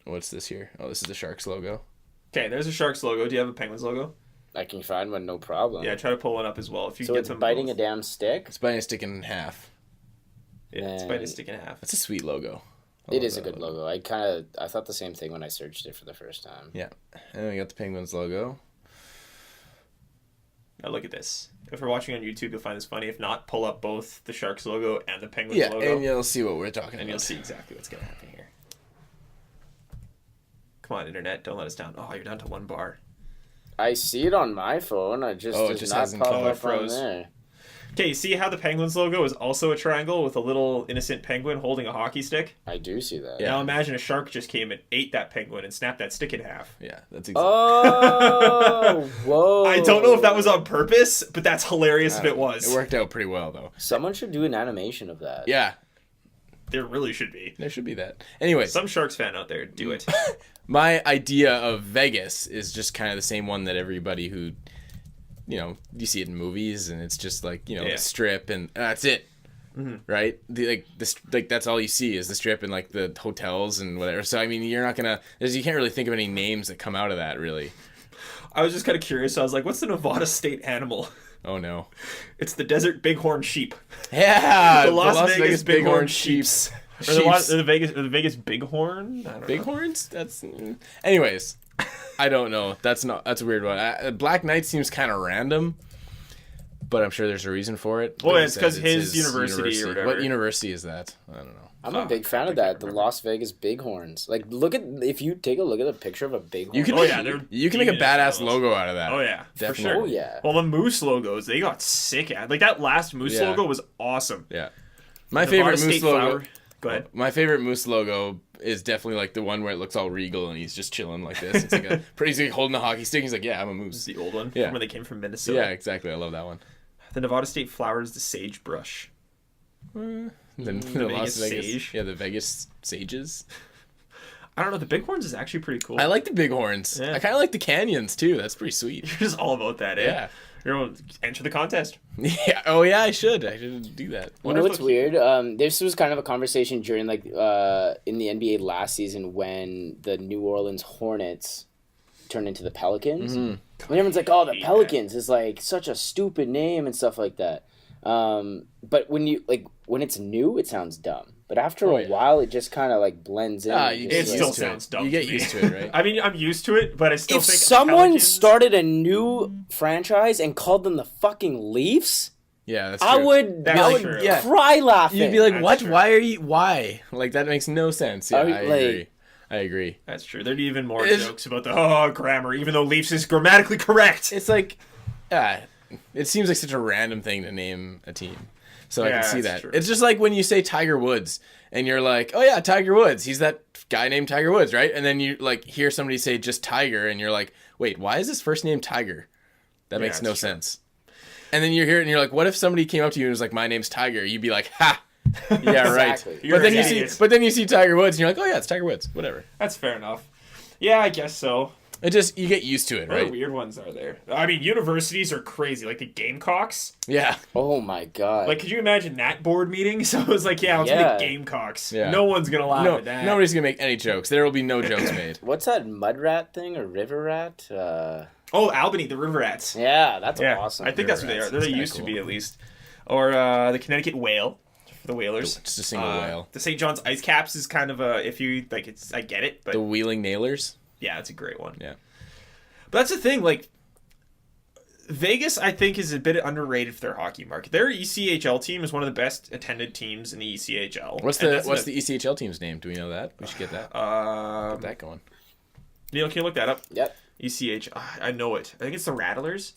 What's this here? Oh, this is the Sharks logo. Okay, there's a Sharks logo. Do you have a Penguins logo? I can find one, no problem. Yeah, try to pull one up as well. If you So can it's get some biting both. a damn stick. It's biting a stick in half. Yeah, it's biting a stick in half. That's a sweet logo. It is a good logo. I thought the same thing when I searched it for the first time. Yeah, and then we got the Penguins logo. Now look at this. If we're watching on YouTube, you'll find this funny. If not, pull up both the Sharks logo and the Penguins Yeah, logo, and you'll see what we're talking about. and you'll see exactly what's going to happen here. Come on, internet, don't let us down. Oh, you're down to one bar. I see it on my phone. It it does just not hasn't pop come. up It froze. on there. Okay, you see how the Penguins logo is also a triangle with a little innocent penguin holding a hockey stick? I do see that. Yeah. Now imagine a shark just came and ate that penguin and snapped that stick in half. Yeah, that's exactly. Oh, whoa. I don't know if that was on purpose, but that's hilarious if it was. It worked out pretty well though. Someone should do an animation of that. Yeah, There really should be. there should be that. Anyways, Some Sharks fan out there, do it. my idea of Vegas is just kind of the same one that everybody who, you see it in movies, and it's just like Yeah. a strip, and that's it. right? That's all you see is the Strip and like the hotels and whatever. So I mean, you can't really think of any names that come out of that really. I was just kind of curious. I was like, what's the Nevada state animal? Oh no, It's the desert bighorn sheep. yeah, The Las Vegas bighorn sheeps. Or the Vegas bighorn? I don't know. Bighorns? Anyways, I don't know. That's a weird one. Black Knight seems kind of random, but I'm sure there's a reason for it. Well, Like it's you said, because his university or whatever. What university is that? I don't know. I'm a big fan of that. The Las Vegas Bighorns. Like, if you take a look at a picture of a bighorn. You can make a badass logo out of that. Oh yeah, definitely. for sure. Oh yeah. Well, the Moose logos, they got sick at. Like that last Moose logo was awesome. Yeah. My Nevada favorite State Moose logo. flower. Go ahead. My favorite Moose logo is definitely like the one where it looks all regal and he's just chilling like this. It's like he's like holding a hockey stick. He's like, yeah, I'm a moose. The old one. Yeah. When they came from Minnesota. Yeah, exactly. I love that one. The Nevada State flower is the sagebrush. The Vegas Las Vegas, sage. yeah, the Vegas sages. I don't know. The bighorns is actually pretty cool. I like the bighorns. Yeah. I kind of like the canyons too. That's pretty sweet. You're just all about that, eh? Yeah. You're gonna enter the contest. Yeah. Oh yeah, I should do that. You know what's weird? This was kind of a conversation during in the NBA last season when the New Orleans Hornets turned into the Pelicans. When everyone's like, "Oh, the Pelicans is like such a stupid name" and stuff like that. But when it's new, it sounds dumb. But after a while, it just kind of like blends in. It still sounds dumb. You get to me. used to it, right? I mean, I'm used to it, but I still If think someone Pelicans... started a new franchise and called them the fucking Leafs, Yeah, that's true. I would true. cry laughing. You'd be like, That's "What? true. Why are you? Why? Like that makes no sense." Yeah, I agree. I agree. That's true. There'd be even more jokes about the grammar, even though Leafs is grammatically correct. It's like, it seems like such a random thing to name a team. So I Yeah, can see that's that. true. It's just like when you say Tiger Woods and you're like, "Oh yeah, Tiger Woods. He's that guy named Tiger Woods, right?" And then you like hear somebody say just Tiger and you're like, "Wait, why is his first name Tiger?" That makes no that's true. sense. And then you hear it and you're like, "What if somebody came up to you and was like, 'My name's Tiger?'" You'd be like, "Ha. Yeah, right." Exactly. You're But an then idiot. you see Tiger Woods and you're like, "Oh yeah, it's Tiger Woods." Whatever. That's fair enough. Yeah, I guess so. You get used to it, What other right? weird ones are there? I mean, universities are crazy. Like the Gamecocks. Yeah. Oh my god! Like, could you imagine that board meeting? So it was like, yeah, let's Yeah. be the Gamecocks. Yeah. No one's gonna laugh No, at that. nobody's gonna make any jokes. There will be no jokes made. What's that mud rat thing or river rat? Oh, Albany, the River Rats. Yeah, that's Yeah, awesome. I think that's what they are. Rats, They that's kinda used to cool. be, at least. Or the Connecticut Whale for the Whalers. Just a single whale. The St. John's Ice Caps is kind of a, if you like, it's I get it, but The Wheeling Nailers. yeah, it's a great one. Yeah. But that's the thing, like Vegas, I think, is a bit underrated for their hockey market. Their ECHL team is one of the best attended teams in the ECHL. What's And the that's ECHL team's name? Do we know that? We should get that. Get that going. Neil, can you look that up? Yep. I know it. I think it's the Rattlers.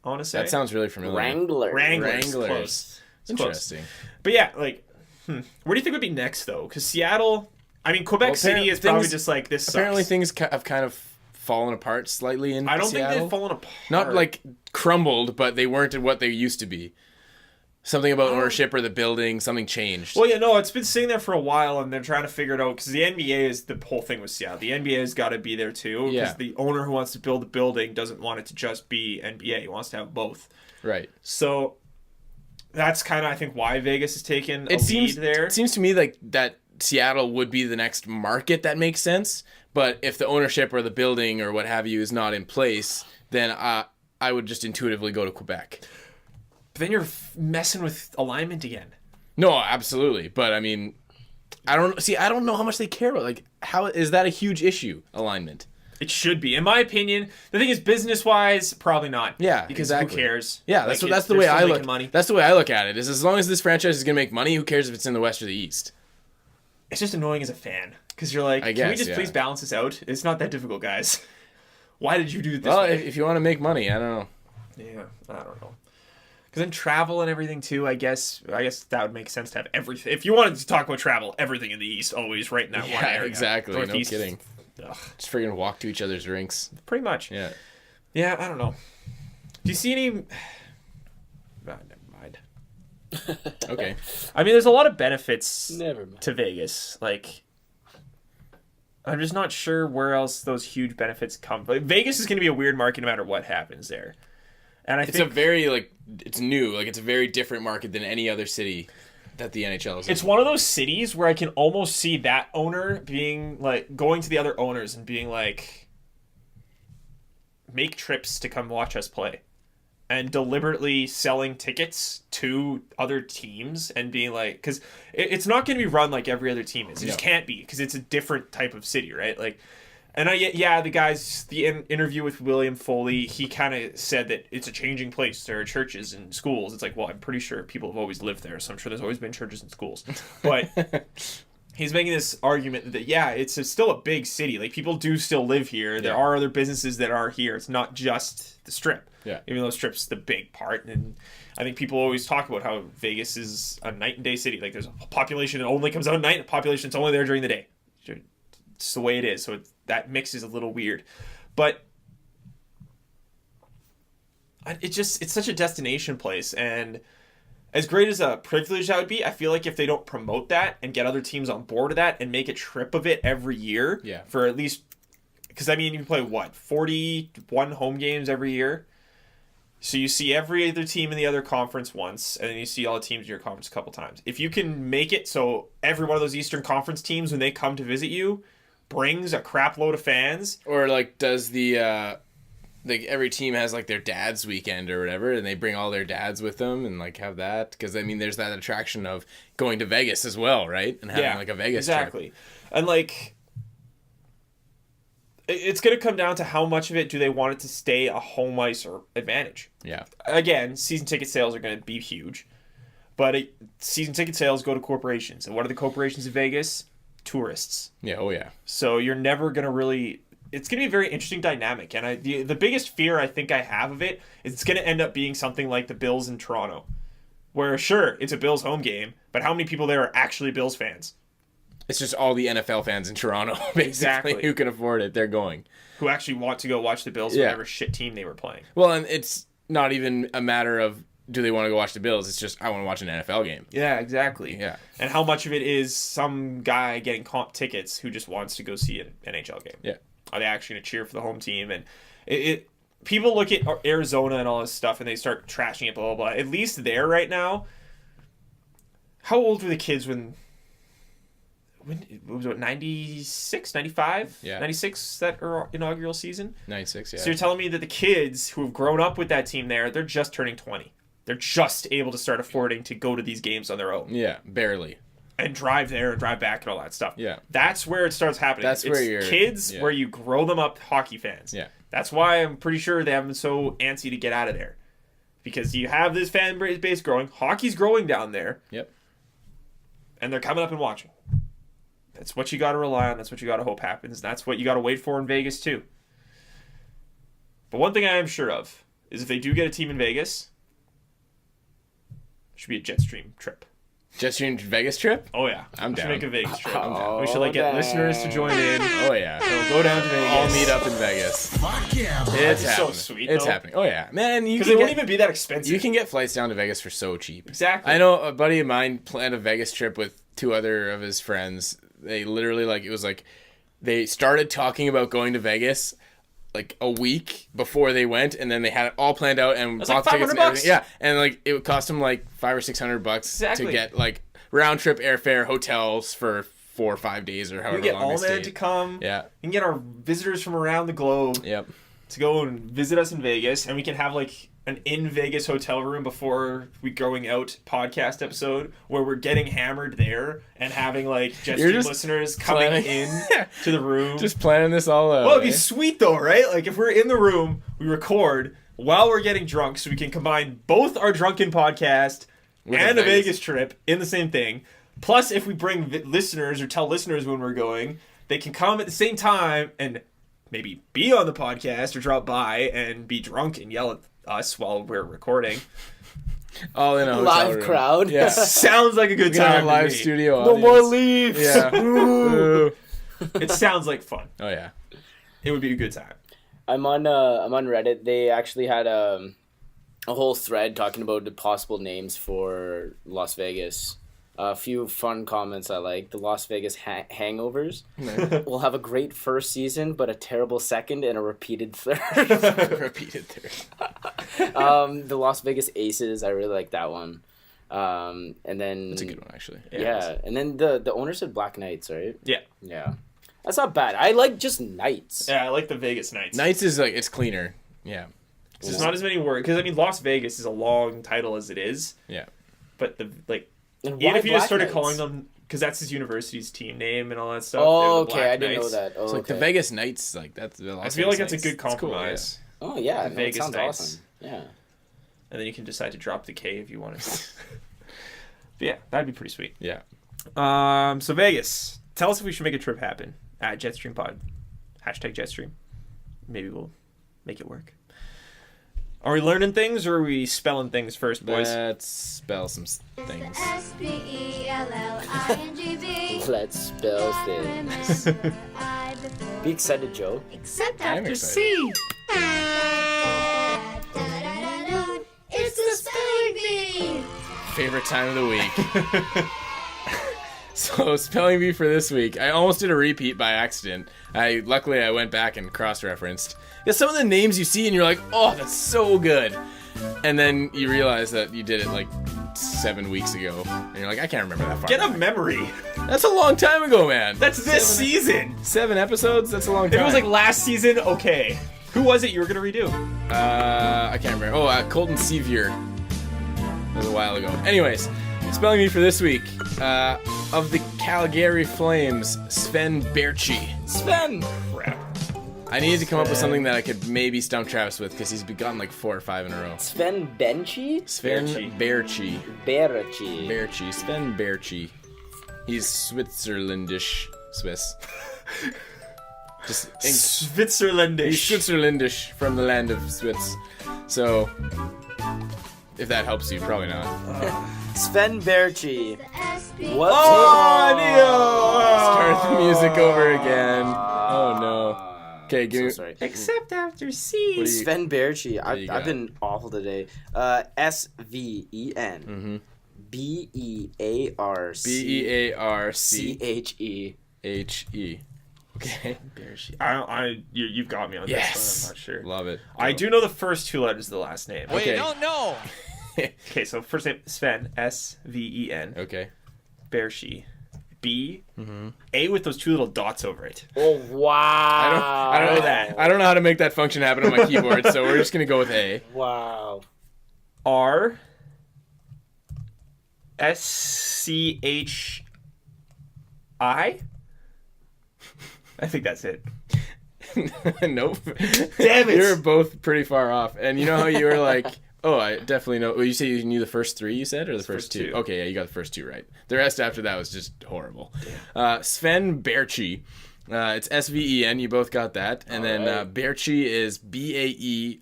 I want to say That sounds really familiar. Wrangler. Wranglers. Wranglers. Close. It's close. Interesting. But yeah, like, where do you think would be next though? Because Seattle, I mean, Quebec City is probably just like this. Apparently, sucks. things have kind of fallen apart slightly in I don't Seattle. think they've fallen apart. Not like crumbled, but they weren't what they used to be. Something about ownership or the building, something changed. Well, yeah, no, it's been sitting there for a while, and they're trying to figure it out because the NBA is the whole thing with Seattle. The NBA has got to be there too because Yeah. the owner who wants to build the building doesn't want it to just be NBA. He wants to have both. Right. So that's kind of, I think, why Vegas has taken a It seems lead there. It seems to me like that Seattle would be the next market that makes sense. But if the ownership or the building or what have you is not in place, then I would just intuitively go to Quebec. But then you're messing with alignment again. No, absolutely. But I mean, I don't know how much they care about. Like, how is that a huge issue? Alignment. It should be, in my opinion. The thing is, business-wise, probably not. Yeah, because exactly. who cares? Yeah, Like, that's the they're way still I making look. Money. That's the way I look at it. Is as long as this franchise is gonna make money, who cares if it's in the West or the East? It's just annoying as a fan because you're like, can we guess, just yeah. please balance this out? It's not that difficult, guys. Why did you do this? Well, way? if you want to make money, I don't know. Yeah, I don't know. Because then travel and everything too. I guess that would make sense to have everything. If you wanted to talk about travel, everything in the East always right in that one Yeah, area. exactly. Northeast, No kidding. Ugh, Just friggin' walk to each other's rinks. pretty much. Yeah. Yeah, I don't know. Do you see any? Never mind. Okay. I mean, there's a lot of benefits Never mind. to Vegas. Like, I'm just not sure where else those huge benefits come. Like, Vegas is going to be a weird market no matter what happens there. And It's a very, like, it's new. Like, it's a very different market than any other city that the NHL is in. It's one of those cities where I can almost see that owner being, like, going to the other owners and being like, make trips to come watch us play. And deliberately selling tickets to other teams and being like, because it's not going to be run like every other team is. It just can't be, because it's a different type of city, right? Like, and the interview with William Foley, he kind of said that it's a changing place. There are churches and schools. It's like, well, I'm pretty sure people have always lived there, so I'm sure there's always been churches and schools. But he's making this argument that, it's still a big city. Like, people do still live here. There are other businesses that are here. It's not just the Strip. Yeah. Even though the Strip's the big part. And I think people always talk about how Vegas is a night and day city. Like, there's a population that only comes out at night, and a population that's only there during the day. It's the way it is. So that mix is a little weird. But it's such a destination place. And as great as a privilege that would be, I feel like if they don't promote that and get other teams on board of that and make a trip of it every year for at least, because I mean, you play 41 home games every year. So you see every other team in the other conference once, and then you see all the teams in your conference a couple times. If you can make it so every one of those Eastern Conference teams, when they come to visit you, brings a crap load of fans. Or, like, does the... like, every team has, like, their dad's weekend or whatever, and they bring all their dads with them and, like, have that. Because, I mean, there's that attraction of going to Vegas as well, right? And having, like, a Vegas exactly. trip. And, like, it's going to come down to how much of it do they want it to stay a home ice or advantage. Yeah. Again, season ticket sales are going to be huge. But season ticket sales go to corporations. And what are the corporations in Vegas? Tourists. Yeah, oh yeah. So you're never going to really... It's going to be a very interesting dynamic. And the biggest fear I think I have of it is it's going to end up being something like the Bills in Toronto. Where, sure, it's a Bills home game, but how many people there are actually Bills fans? It's just all the NFL fans in Toronto, basically, Exactly. who can afford it. They're going. Who actually want to go watch the Bills, whatever shit team they were playing. Well, and it's not even a matter of do they want to go watch the Bills. It's just I want to watch an NFL game. Yeah, exactly. Yeah. And how much of it is some guy getting comp tickets who just wants to go see an NHL game? Yeah. Are they actually going to cheer for the home team? And people look at Arizona and all this stuff and they start trashing it, blah, blah, blah. At least there right now, how old were the kids when was it 96, 95? Yeah. 96, that inaugural season? 96, yeah. So you're telling me that the kids who have grown up with that team there, they're just turning 20. They're just able to start affording to go to these games on their own. Yeah, barely. And drive there and drive back and all that stuff. Yeah. That's where it starts happening. That's where you're... kids where you grow them up hockey fans. Yeah. That's why I'm pretty sure they haven't been so antsy to get out of there. Because you have this fan base growing. Hockey's growing down there. Yep. And they're coming up and watching. That's what you got to rely on. That's what you got to hope happens. That's what you got to wait for in Vegas, too. But one thing I am sure of is if they do get a team in Vegas, it should be a JetStream trip. JetStream Vegas trip? Oh, yeah. I'm we down. should make a Vegas trip. Oh, We should get listeners to join in. Oh, yeah. We'll go down to Vegas. All meet up in Vegas. Fuck yeah, bro. It's so happening. sweet, It's though. happening. Oh, yeah. Man, you Because can it won't get... even be that expensive. You can get flights down to Vegas for so cheap. Exactly. I know a buddy of mine planned a Vegas trip with two other of his friends. They literally, like, it was like, they started talking about going to Vegas like a week before they went, and then they had it all planned out and That's bought like tickets and $500. everything. Yeah, and like it would cost them like $500 or $600 Exactly. to get like round trip airfare, hotels for 4 or 5 days or We however can get long they All Man stayed. to come. Yeah. We can get our visitors from around the globe Yep. to go and visit us in Vegas, and we can have like an in Vegas hotel room before we going out podcast episode where we're getting hammered there and having like You're JetStream just listeners coming planning- in to the room. Just planning this all out. Well, it'd be eh? sweet though, right? Like if we're in the room, we record while we're getting drunk, so we can combine both our drunken podcast With and a a Vegas trip in the same thing. Plus, if we bring listeners or tell listeners when we're going, they can come at the same time and maybe be on the podcast or drop by and be drunk and yell at us while we're recording. all in a hotel Live room. crowd. Yeah. Sounds like a good We got time. a live to me. studio No audience. more leaves. Yeah. Ooh. It sounds like fun. Oh yeah. It would be a good time. I'm on Reddit. They actually had a whole thread talking about the possible names for Las Vegas. A few fun comments I like. The Las Vegas Hangovers will have a great first season, but a terrible second and a repeated third. Repeated there. The Las Vegas Aces, I really like that one. And then That's a good one, actually. Yeah, and then the owner said Black Knights, right? Yeah. Yeah, that's not bad. I like just Knights. Yeah, I like the Vegas Knights. Knights is like, it's cleaner. Yeah. There's not as many words because I mean Las Vegas is a long title as it is, Yeah. but the like And even why if you just Black started Knights? calling them because that's his university's team name and all that stuff. Oh, they're the okay, Black I didn't know Knights. that. Oh, It's like the okay. Vegas Knights, like that's the I feel like that's a good It's cool, compromise. Oh yeah, no, it Vegas sounds Knights. awesome. Yeah. And then you can decide to drop the K if you wanted to. But yeah, that'd be pretty sweet. Yeah. So Vegas, tell us if we should make a trip happen at JetStream Pod. #JetStream. Maybe we'll make it work. Are we learning things or are we spelling things first, boys? Let's spell some things. SPELLINGB. Let's spell things. Be excited, Joe. Except I'm after excited. C. It's the spelling bee. Favorite time of the week. So spelling bee for this week. I almost did a repeat by accident. Luckily I went back and cross-referenced. Because some of the names you see and you're like, oh, that's so good. And then you realize that you did it like 7 weeks ago. And you're like, I can't remember that far. Get a memory. That's a long time ago, man. That's this season. 7 episodes? That's a long If time. it was like last season, okay. Who was it you were going to redo? I can't remember. Oh, Colton Sevier. That was a while ago. Anyways, spelling bee for this week. Of the Calgary Flames, Sven Berchi. Sven. Crap. I needed to come up with something that I could maybe stump Travis with because he's gotten like 4 or 5 in a row. Sven Benchy. Sven Berchi. Berchi. Berachi. Berchi. Sven Berchi. He's Switzerlandish. Swiss. Just he's Switzerlandish. Switzerlandish from the land of Swiss. So, if that helps you, probably not. Sven Berchi. What? Oh, Start the music over again. Oh no. Okay, give me. So sorry. Except after C. What do you- Sven Berchi. you I've got? been awful today. SVEN. BEARC. BEARCHE. CHE. Okay. You've got me on this Yes. one. I'm not sure. Love it. I do know the first 2 letters of the last name. Okay. know. Okay, so first name Sven, SVEN. Okay. Berchi. B. A with those 2 little dots over it. Oh wow! I don't know that. I don't know how to make that function happen on my keyboard, so we're just gonna go with A. Wow. R. SCHI. I think that's it. Nope. Damn it. You're both pretty far off. And you know how you were like, oh, I definitely know. Well, you say you knew the first 3, you said, or the first 2? 2. Okay, yeah, you got the first 2 right. The rest after that was just horrible. Sven Berchi. It's SVEN. You both got that. And then Berchi is BAERTSHI.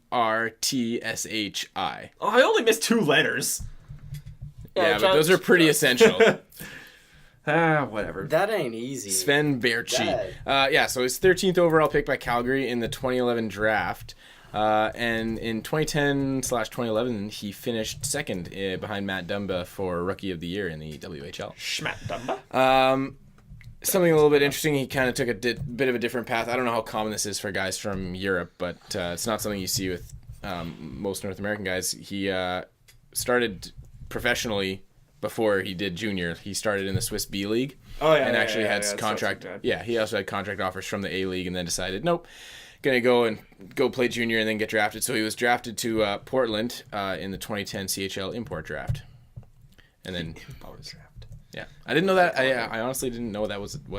Oh, I only missed 2 letters. Yeah, but those are pretty essential. Whatever. That ain't easy. Sven Berchi. Dad. Yeah, so his 13th overall pick by Calgary in the 2011 draft. And in 2010/2011, he finished second behind Matt Dumba for Rookie of the Year in the WHL. Schmat Dumba. Something a little bit interesting, he kind of took a bit of a different path. I don't know how common this is for guys from Europe, but it's not something you see with most North American guys. He started professionally before he did junior. He started in the Swiss B League. Oh, yeah. And yeah, actually yeah, had yeah, contract. that's not too bad. Yeah, he also had contract offers from the A League, and then decided, nope, gonna go play junior and then get drafted. So he was drafted to Portland in the 2010 CHL import draft. And then yeah, I didn't know that. I honestly didn't know what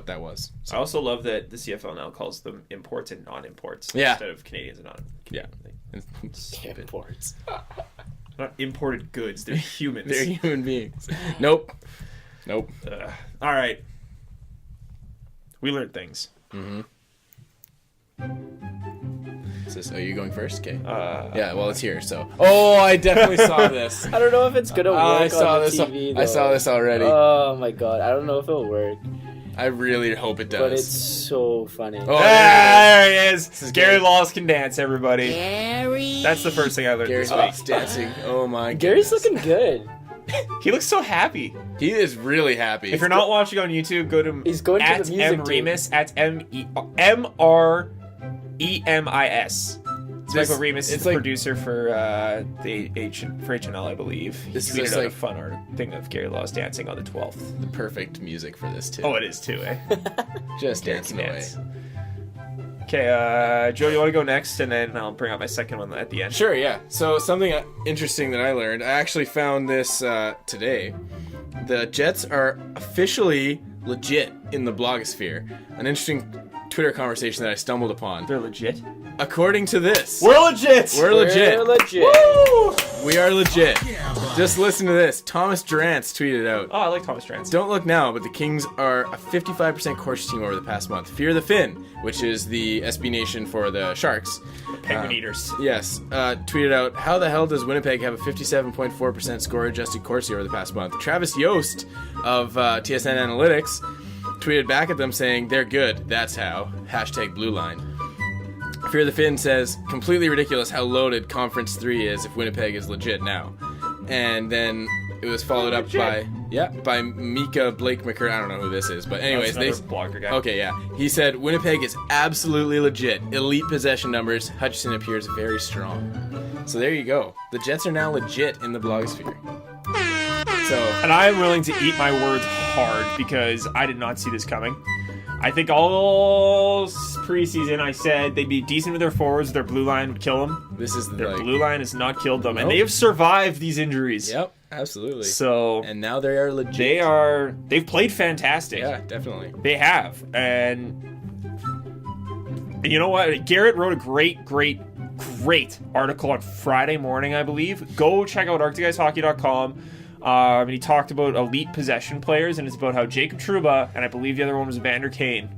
that was. I also love that the CFL now calls them imports and non-imports Yeah. instead of Canadians and Yeah. Imports. not imported goods. They're humans. They're human beings. Nope. All right. We learned things. Are you going first? Okay. Yeah, well, it's here, so. Oh, I definitely saw this. I don't know if it's gonna work I saw on the this. TV. I saw though. this already. Oh my god, I don't know if it'll work, I really hope it does. but it's so funny. Oh, There he is. is Gary Gary. Laws can dance, everybody. That's the first thing I learned Gary's this week. dancing. Oh my. Gary's goodness. looking good. He looks so happy. He is really happy. If you're not watching on YouTube, go to He's going to at the music M Remus at MREMIS. It's Michael Remus is it's the like- producer for for HNL, I believe. He This is tweeted just out a like- fun thing of Gary Laws dancing on the 12th. The perfect music for this too. Oh, it is too, eh? Just dancing away. Dance. Okay, Joe, you want to go next, and then I'll bring up my second one at the end. Sure, yeah. So something interesting that I learned, I actually found this today. The Jets are officially legit in the blogosphere. An interesting Twitter conversation that I stumbled upon. They're legit. According to this, We're legit. we're legit. We're legit. Woo! We are legit. Just listen to this. Thomas Durant's tweeted out. Oh, I like Thomas Trance. Don't look now, but the Kings are a 55% cautious team over the past month. Fear the Fin, which is the SB Nation for the Sharks. Penguin Eaters. Yes, tweeted out, how the hell does Winnipeg have a 57.4% score-adjusted Corsi over the past month? Travis Yost of TSN Analytics tweeted back at them saying, they're good, that's how. Hashtag Blue Line. Fear the Fin says, completely ridiculous how loaded Conference 3 is if Winnipeg is legit now. And then it was followed up by Mika Blake McCurry. I don't know who this is, but anyways, That's another blogger guy. Okay, yeah. He said Winnipeg is absolutely legit. Elite possession numbers. Hutchinson appears very strong. So there you go. The Jets are now legit in the blogosphere. So And I am willing to eat my words hard because I did not see this coming. I think all preseason I said they'd be decent with their forwards. Their blue line would kill them. this is Their like, blue line has not killed them, and Nope. they have survived these injuries. Yep, absolutely. So And now they are legit. they've played fantastic. Yeah, definitely. They have. And you know what? Garrett wrote a great article on Friday morning, I believe. Go check out ArcticGuysHockey.com. And he talked about elite possession players, and it's about how Jacob Trouba, and I believe the other one was Evander Kane,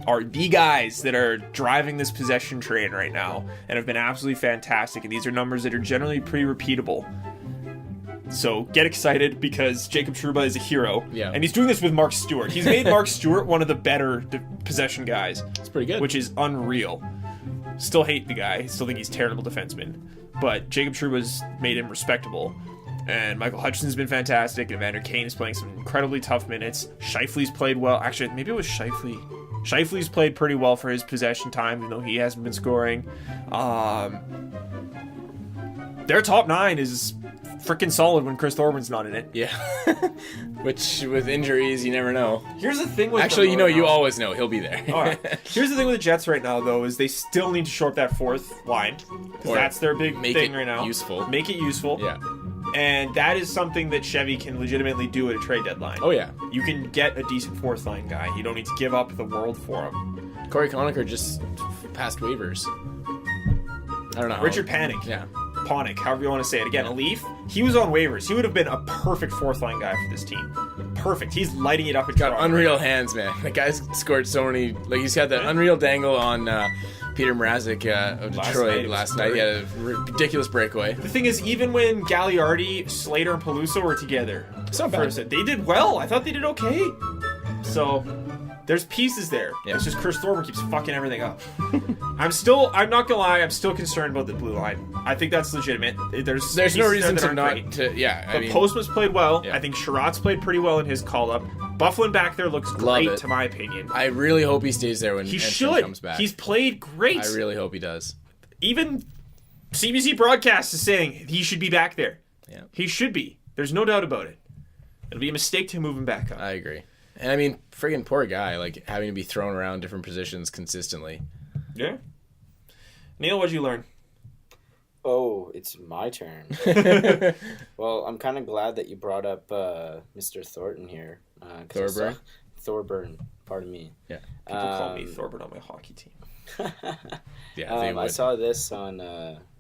are the guys that are driving this possession train right now and have been absolutely fantastic. And these are numbers that are generally pretty repeatable. So get excited because Jacob Trouba is a hero. Yeah. And he's doing this with Mark Stewart. He's made Mark Stewart one of the better possession guys, It's pretty good. which is unreal. Still hate the guy. Still think he's a terrible defenseman. But Jacob Trouba's made him respectable. And Michael Hutchinson's been fantastic. And Evander Kane is playing some incredibly tough minutes. Shifley's played well. Actually, maybe it was Shifley. Shifley's played pretty well for his possession time, even though he hasn't been scoring. Their top nine is freaking solid when Chris Thorburn's not in it. Yeah. Which, with injuries, you never know. Here's the thing with Actually, them you know, right you now. always know. He'll be there. All right. Here's the thing with the Jets right now, though, is they still need to shore up that fourth line. 'Cause Or that's their big make thing it right now. useful. Make it useful. Yeah. And that is something that Chevy can legitimately do at a trade deadline. Oh, yeah. You can get a decent fourth line guy. You don't need to give up the world for him. Corey Conacher just passed waivers. I don't know. how- Richard Panik. Yeah. Panik, however you want to say it. Again, a Leaf, he was on waivers. He would have been a perfect fourth line guy for this team. Perfect. He's lighting it up at Got Toronto. unreal hands, man. The guy's scored so many. Like, he's got that unreal dangle on Peter Mrazek of Last Detroit night, it was last night. He had a ridiculous breakaway. The thing is, even when Gagliardi, Slater, and Peluso were together, It's not bad. they did well. I thought they did okay. So, there's pieces there. Yeah. It's just Chris Thorburn keeps fucking everything up. I'm not gonna lie, I'm still concerned about the blue line. I think that's legitimate. There's There's no pieces reason there to that aren't not. great. Yeah, I But mean, Postma's played well. Yeah. I think Sherratt's played pretty well in his call-up. Bufflin back there looks Love great, it. to my opinion. I really hope he stays there when He Enstrom should. comes back. He's played great. I really hope he does. Even CBC broadcast is saying he should be back there. Yeah. He should be. There's no doubt about it. It'll be a mistake to move him back up. I agree. And I mean, friggin' poor guy, like having to be thrown around different positions consistently. Yeah. Neil, what'd you learn? Oh, it's my turn. Well, I'm kind of glad that you brought up Mr. Thornton here. 'Cause I Thorburn? saw- Thorburn, pardon me. Yeah. People call me Thorburn on my hockey team. Yeah, they I would. saw this on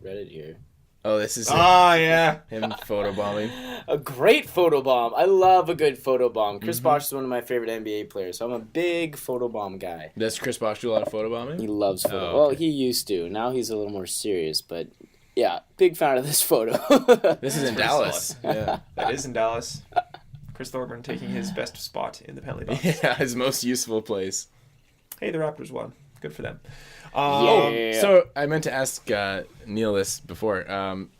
Reddit here. Oh, this is Ah, yeah. him photobombing. A great photobomb. I love a good photobomb. Chris Bosh is one of my favorite NBA players, so I'm a big photobomb guy. Does Chris Bosh do a lot of photobombing? He loves photo. Oh, Well, okay. he used to. Now he's a little more serious, but yeah, big fan of this photo. This is in pretty Dallas. Yeah. That is in Dallas. Chris Thorburn taking his best spot in the penalty box. Yeah, his most useful place. Hey, the Raptors won. Good for them. Yeah. So I meant to ask Neil this before.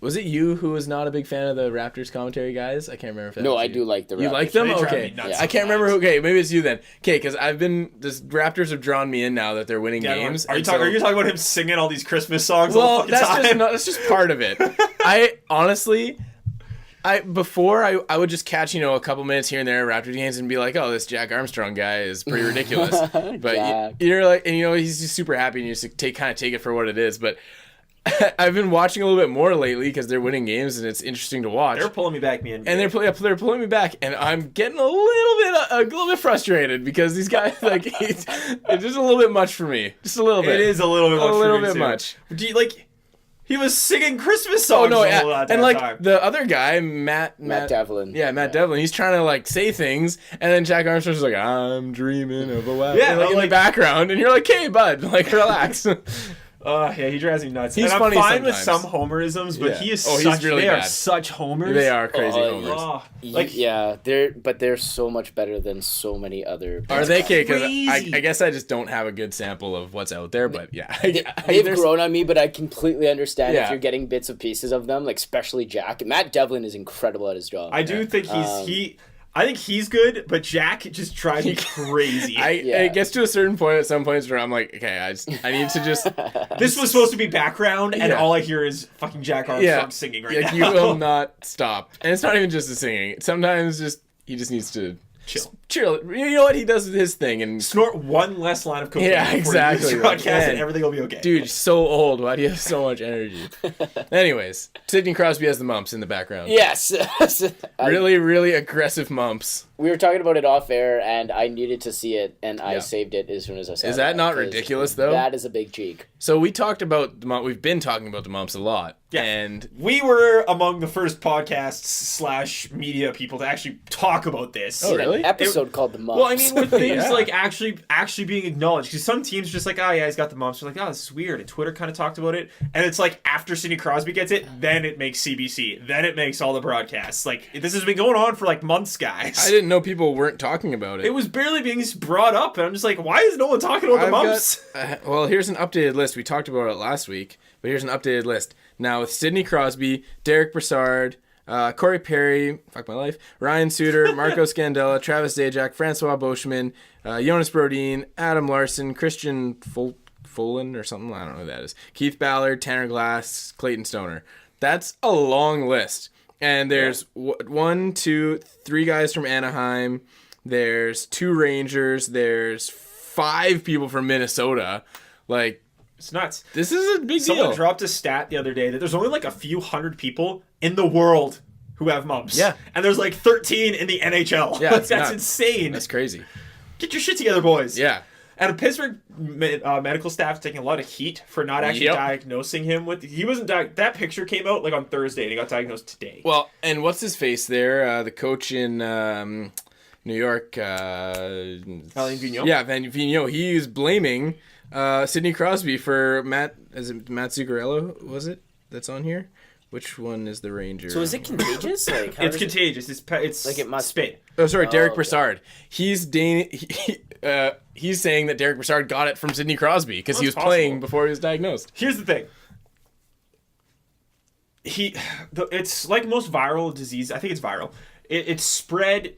Was it you who was not a big fan of the Raptors commentary guys? I can't remember if that No, was I you. do like the Raptors. You like them? They drive Okay. me nuts Yeah. I can't remember. sometimes. Okay, maybe it's you then. Okay, because the Raptors have drawn me in now that they're winning games. Are you and talking? so- Are you talking about him singing all these Christmas songs? all Well, the fucking time? that's just part of it. I honestly, before I would just catch a couple minutes here and there at Raptors games and be like, oh, this Jack Armstrong guy is pretty ridiculous. But Jack. you're like, and he's just super happy and you just take it for what it is. But I've been watching a little bit more lately because they're winning games and it's interesting to watch. They're pulling me back, me and And they're pulling me back, and I'm getting a little bit frustrated because these guys it's just a little bit much for me, just a little bit. It is a little bit much. a for little me, bit too. much. Do you like? He was singing Christmas Oh songs. no, the yeah. whole goddamn And like time. the other guy, Matt Devlin. Yeah, Matt Devlin. He's trying to like say things, and then Jack Armstrong's like, "I'm dreaming of a wild," Yeah, like, in the like- background, and you're like, "Hey, bud, like relax." Yeah, he drives me nuts. He's and I'm funny fine with sometimes. some homerisms, but Yeah. he is Oh, he's such. really They are bad. such homers. They are crazy Oh, homers. Oh, Like, yeah, they're so much better than so many other. Are they? Okay, because crazy. I guess I just don't have a good sample of what's out there, but yeah, They've there's- grown on me, but I completely understand Yeah. if you're getting bits and pieces of them, like especially Jack. Matt Devlin is incredible at his job. I do think I think he's good, but Jack just drives me crazy. It gets to a certain point at some points where I'm like, okay, I need to just This was supposed to be background, and Yeah. all I hear is fucking Jack Armstrong singing right like, now. you will not stop, and it's not even just the singing. Sometimes he just needs to chill. You know what? He does his thing, and Snort one less line of cocaine. Yeah, before you exactly. use your podcast, Man. and everything will be okay. dude, you're so old. Why do you have so much energy? Anyways, Sidney Crosby has the mumps in the background. Yes. Really, really aggressive mumps. We were talking about it off air, and I needed to see it, and I Yeah. saved it as soon as I saw it. Is that not 'cause ridiculous, though? That is a big cheek. So we talked about we've been talking about the mumps a lot. Yeah. And We were among the first podcasts / media people to actually talk about this. Oh, really? An episode called The Mumps. Well, I mean, with things Yeah. like actually being acknowledged, because some teams are just like, oh yeah, he's got the mumps. They're like, oh, this is weird. And Twitter kind of talked about it, and it's like after Sidney Crosby gets it, then it makes CBC, then it makes all the broadcasts. Like this has been going on for like months, guys. I didn't know people weren't talking about it. It was barely being brought up, and I'm just like, why is no one talking about the mumps? Well, here's an updated list. We talked about it last week, but here's an updated list. Now with Sidney Crosby, Derek Brassard, Corey Perry, fuck my life, Ryan Suter, Marco Scandella, Travis Zajac, Francois Boschman, Jonas Brodin, Adam Larson, Christian Folan or something, I don't know who that is, Keith Ballard, Tanner Glass, Clayton Stoner. That's a long list. And there's 1, 2, 3 guys from Anaheim. There's 2 Rangers. There's 5 people from Minnesota. Like, It's nuts. this is a big Someone deal. dropped a stat the other day that there's only like a few hundred people in the world who have mumps. Yeah. And there's like 13 in the NHL. Yeah, Like, it's that's nuts. insane. That's crazy. Get your shit together, boys. Yeah. And Pittsburgh medical staff is taking a lot of heat for not actually Yep. diagnosing him with. He wasn't. That picture came out like on Thursday, and he got diagnosed today. Well, and what's his face there? The coach in New York. Alain Vigneault? Yeah, Van Vigneault. He was blaming Sidney Crosby for Matt. Is it Matt Zuccarello? Was it that's on here? Which one is the Ranger? So is it contagious? Like, how It's does it- contagious. It's Like, it must- spit. Oh, sorry, Derek okay. Brassard. He's he's saying that Derek Brassard got it from Sidney Crosby because he was That's playing possible. before he was diagnosed. Here's the thing. It's like most viral disease. I think it's viral. It's spread.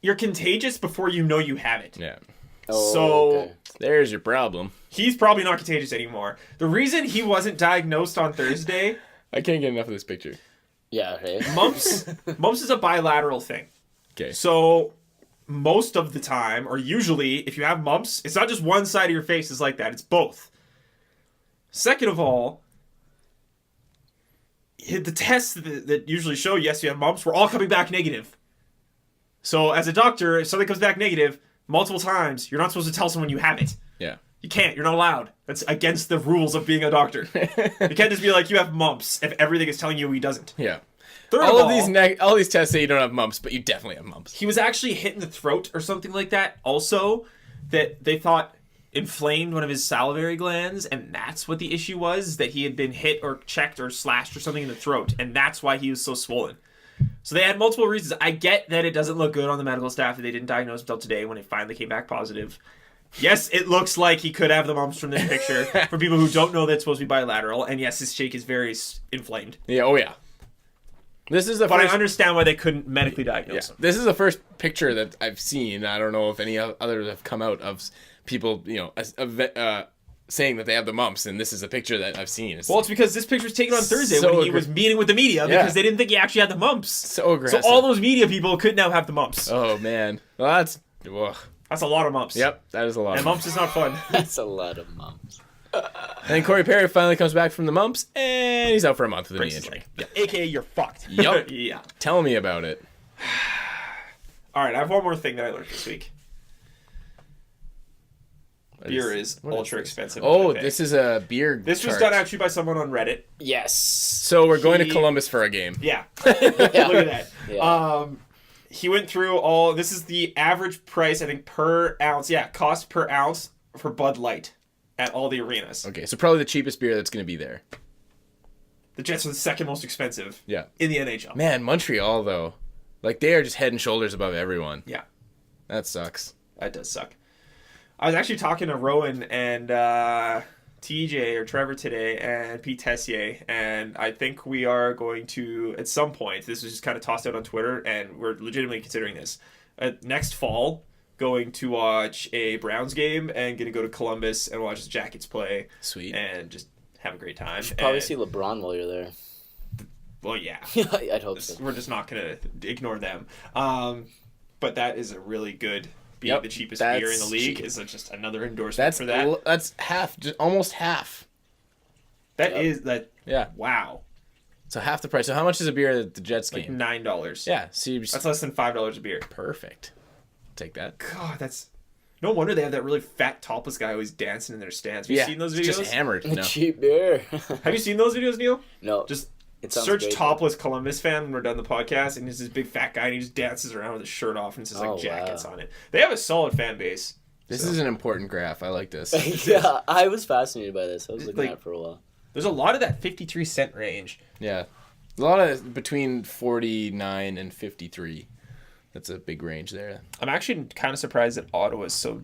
You're contagious before you know you have it. Yeah. Oh, So okay. There's your problem. he's probably not contagious anymore. The reason he wasn't diagnosed on Thursday, I can't get enough of this picture. Yeah, okay. mumps is a bilateral thing. Okay. So most of the time, or usually, if you have mumps, it's not just one side of your face is like that. It's both. Second of all, the tests that usually show yes you have mumps were all coming back negative. So as a doctor, if something comes back negative multiple times, you're not supposed to tell someone you have it. Yeah. You can't. You're not allowed. That's against the rules of being a doctor. You can't just be like, you have mumps, if everything is telling you he doesn't. Yeah. Third All of of all, all these tests say you don't have mumps, but you definitely have mumps. he was actually hit in the throat or something like that. Also, that they thought inflamed one of his salivary glands, and that's what the issue was, that he had been hit or checked or slashed or something in the throat, and that's why he was so swollen. So they had multiple reasons. I get that it doesn't look good on the medical staff that they didn't diagnose until today when it finally came back positive. Yes, it looks like he could have the mumps from this picture. For people who don't know, that's supposed to be bilateral. And yes, his shake is very inflamed. Yeah. Oh yeah. This is the But first. I understand why they couldn't medically diagnose him. This is the first picture that I've seen. I don't know if any others have come out of people, saying that they have the mumps, and this is a picture that I've seen. Well, it's because this picture was taken on Thursday So when he was meeting with the media because they didn't think he actually had the mumps. so aggressive. So all those media people could now have the mumps. Oh man. Well, that's. Ugh. That's a lot of mumps. Yep, that is a lot. And mumps is not fun. That's a lot of mumps. And Corey Perry finally comes back from the mumps, and he's out for a month with a knee injury. Yeah. AKA, you're fucked. Yup. Yeah. Tell me about it. All right, I have one more thing that I learned this week. Beer is what ultra this? expensive. in Oh, Winnipeg. this is a beer. This was chart. done actually by someone on Reddit. Yes. So we're going to Columbus for a game. Yeah. Look at that. Yeah. He went through all. This is the average price, I think, per ounce. Yeah, cost per ounce for Bud Light at all the arenas. Okay, so probably the cheapest beer that's going to be there. The Jets are the second most expensive Yeah. in the NHL. Man, Montreal though, like they are just head and shoulders above everyone. Yeah, That sucks. that does suck. I was actually talking to Rowan and TJ or Trevor today and Pete Tessier, and I think we are going to, at some point, this was just kind of tossed out on Twitter, and we're legitimately considering this, next fall, going to watch a Browns game and going to go to Columbus and watch the Jackets play. Sweet. And just have a great time. Probably And- see LeBron while you're there. Well, yeah. I'd hope so. We're just not going to ignore them. But that is a really good, being Yep, the cheapest that's beer in the league cheap. is just another endorsement for that. That's half, just almost half. That is that. Yeah. Wow. So half the price. So how much is a beer at the Jets Like game? $9. Yeah. So you just, That's less than $5 a beer. perfect. Take that. God, that's no wonder they have that really fat topless guy always dancing in their stands. Have you seen those it's videos? just hammered. No. Cheap beer. Have you seen those videos, Neil? No. Just It sounds search great. topless Columbus fan when we're done the podcast, and he's this big fat guy, and he just dances around with his shirt off, and it says like Oh, Jackets wow. on it. They have a solid fan base. This is an important graph. I like this. Yeah, I was fascinated by this. I was looking Like- at it for a while. There's a lot of that 53-cent range. Yeah. A lot of between 49 and 53. That's a big range there. I'm actually kind of surprised that Ottawa is so.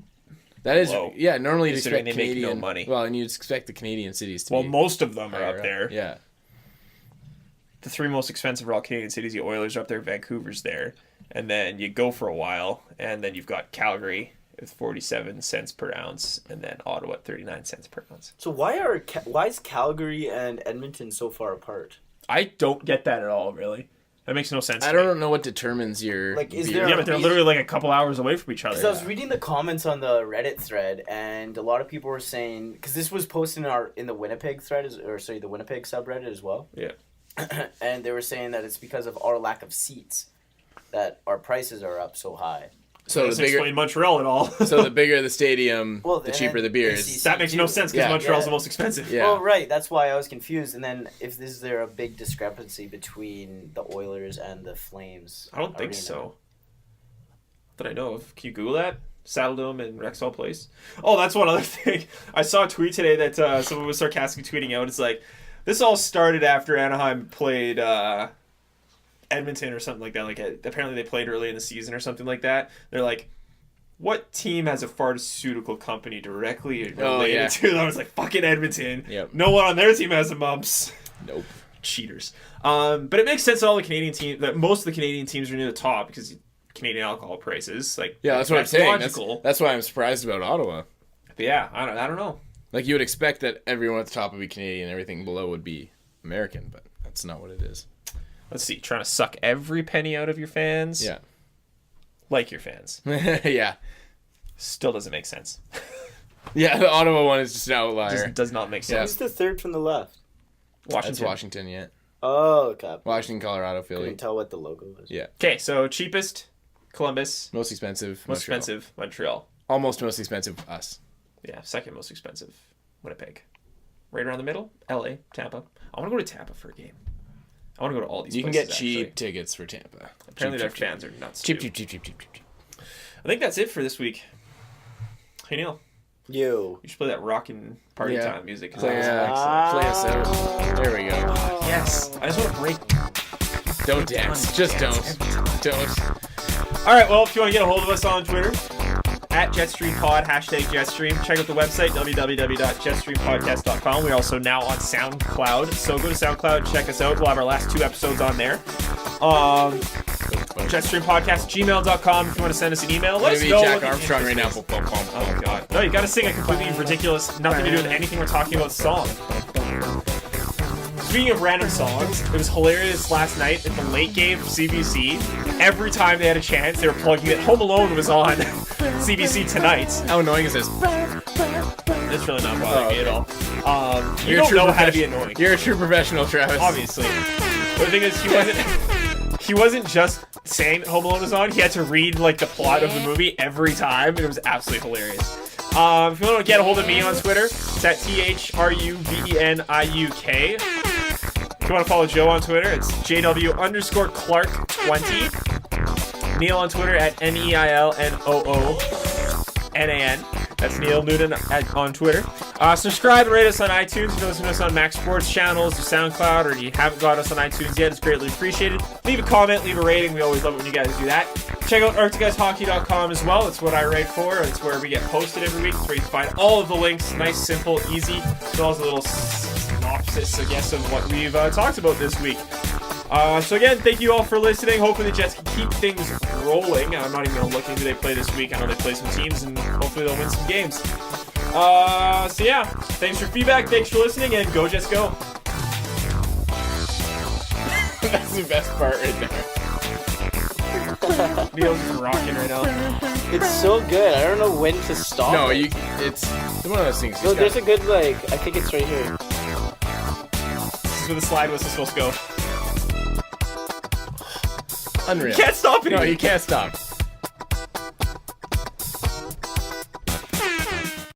That is, Low, yeah, normally you'd considering expect they make no Canadian money. Well, and you'd expect the Canadian cities to Well, be most of them are higher up there. Yeah. The three most expensive are all Canadian cities. The Oilers are up there, Vancouver's there, and then you go for a while, and then you've got Calgary with 47 cents per ounce, and then Ottawa at 39 cents per ounce. So why is Calgary and Edmonton so far apart? I don't get that at all, really. That makes no sense. I to me. don't know what determines your Like, is beer. there Yeah, but they're literally like a couple hours away from each other. Because I was reading the comments on the Reddit thread, and a lot of people were saying, because this was posted in the Winnipeg thread, the Winnipeg subreddit as well, Yeah. and they were saying that it's because of our lack of seats that our prices are up so high. So Doesn't the bigger, explain Montreal at all. so the bigger the stadium, Well, the then cheaper the beer it's is. That makes no sense because Yeah. Montreal's Yeah. the most expensive. Yeah. Well, right. That's why I was confused. And then, is there a big discrepancy between the Oilers and the Flames? I don't think arena? so. That I know of. Can you Google that? Saddledome and Rexall Place. Oh, that's one other thing. I saw a tweet today that someone was sarcastically tweeting out. It's like, this all started after Anaheim played Edmonton or something like that. Like apparently they played early in the season or something like that. They're like, what team has a pharmaceutical company directly related Oh, yeah. to them? I was like, fucking Edmonton. Yep. No one on their team has the mumps. Nope. Cheaters. But it makes sense that all the Canadian teams, that most of the Canadian teams are near the top because Canadian alcohol prices. Like, Yeah, that's what I'm saying. Logical. That's why I'm surprised about Ottawa. But yeah, I don't know. Like you would expect that everyone at the top would be Canadian, everything below would be American, but that's not what it is. Let's see. Trying to suck every penny out of your fans. Yeah. Like your fans. Yeah. Still doesn't make sense. Yeah, the Ottawa one is just an outlier. Just does not make Yeah. Who's sense. the third from the left? That's Washington. Washington, yeah. Oh, okay. Washington, Colorado, Couldn't Philly. tell what the logo was. Yeah. Okay, so cheapest, Columbus. Most expensive, Most Montreal. expensive, Montreal. Almost most expensive, us. Yeah, second most expensive, Winnipeg. Right around the middle, LA, Tampa. I want to go to Tampa for a game. I want to go to all these You can places, get cheap actually. tickets for Tampa. Apparently cheap, their cheap, fans are nuts. cheap, too. cheap, cheap, cheap, cheap, cheap, cheap. I think that's it for this week. Hey Neil, You. you should play that rockin' party Yeah. time music. 'Cause Play, that was play us out. There we go. yes. I just want to break. Don't dance. Just don't. Don't. All right. Well, if you want to get a hold of us on Twitter, at JetStreamPod, hashtag JetStream. Check out the website, www.jetstreampodcast.com. We're also now on SoundCloud, so go to SoundCloud, check us out. We'll have our last 2 episodes on there. JetStreamPodcast@gmail.com if you want to send us an email. Let us know. Jack Armstrong right now. Oh, God. No, you got to sing a completely ridiculous, nothing to do with anything we're talking about song. Speaking of random songs, it was hilarious last night at the late game of CBC. Every time they had a chance, they were plugging it. Home Alone was on CBC tonight. How annoying is this? It's really not bothering me at all. You don't know how to be annoying. You're a true professional, Travis. Obviously. But the thing is, he wasn't just saying that Home Alone was on. He had to read like the plot of the movie every time, and it was absolutely hilarious. If you want to get a hold of me on Twitter, it's at THRUVENIUK. If you want to follow Joe on Twitter, it's JW_Clark20. Neil on Twitter at NEILNOONAN. That's Neil Newton on Twitter. Subscribe and rate us on iTunes. If you listen to us on Max Sports channels or SoundCloud, or you haven't got us on iTunes yet, it's greatly appreciated. Leave a comment, leave a rating. We always love it when you guys do that. Check out ArcticGuysHockey.com as well. It's what I write for. It's where we get posted every week. It's where you can find all of the links. Nice, simple, easy. As well as a little synopsis, I guess, of what we've talked about this week. So again, thank you all for listening. Hopefully the Jets can keep things rolling. I'm not even going to look into who they play this week. I know they play some teams, and hopefully they'll win some games. So yeah, thanks for feedback, thanks for listening, and go Jets go. That's the best part right there. Neil's just rocking right now. It's so good. I don't know when to stop. No, it. it's one of those things. No, there's a good I think it's right here. This is where the slide whistle is supposed to go. Unreal. You can't stop it. No, you can't stop.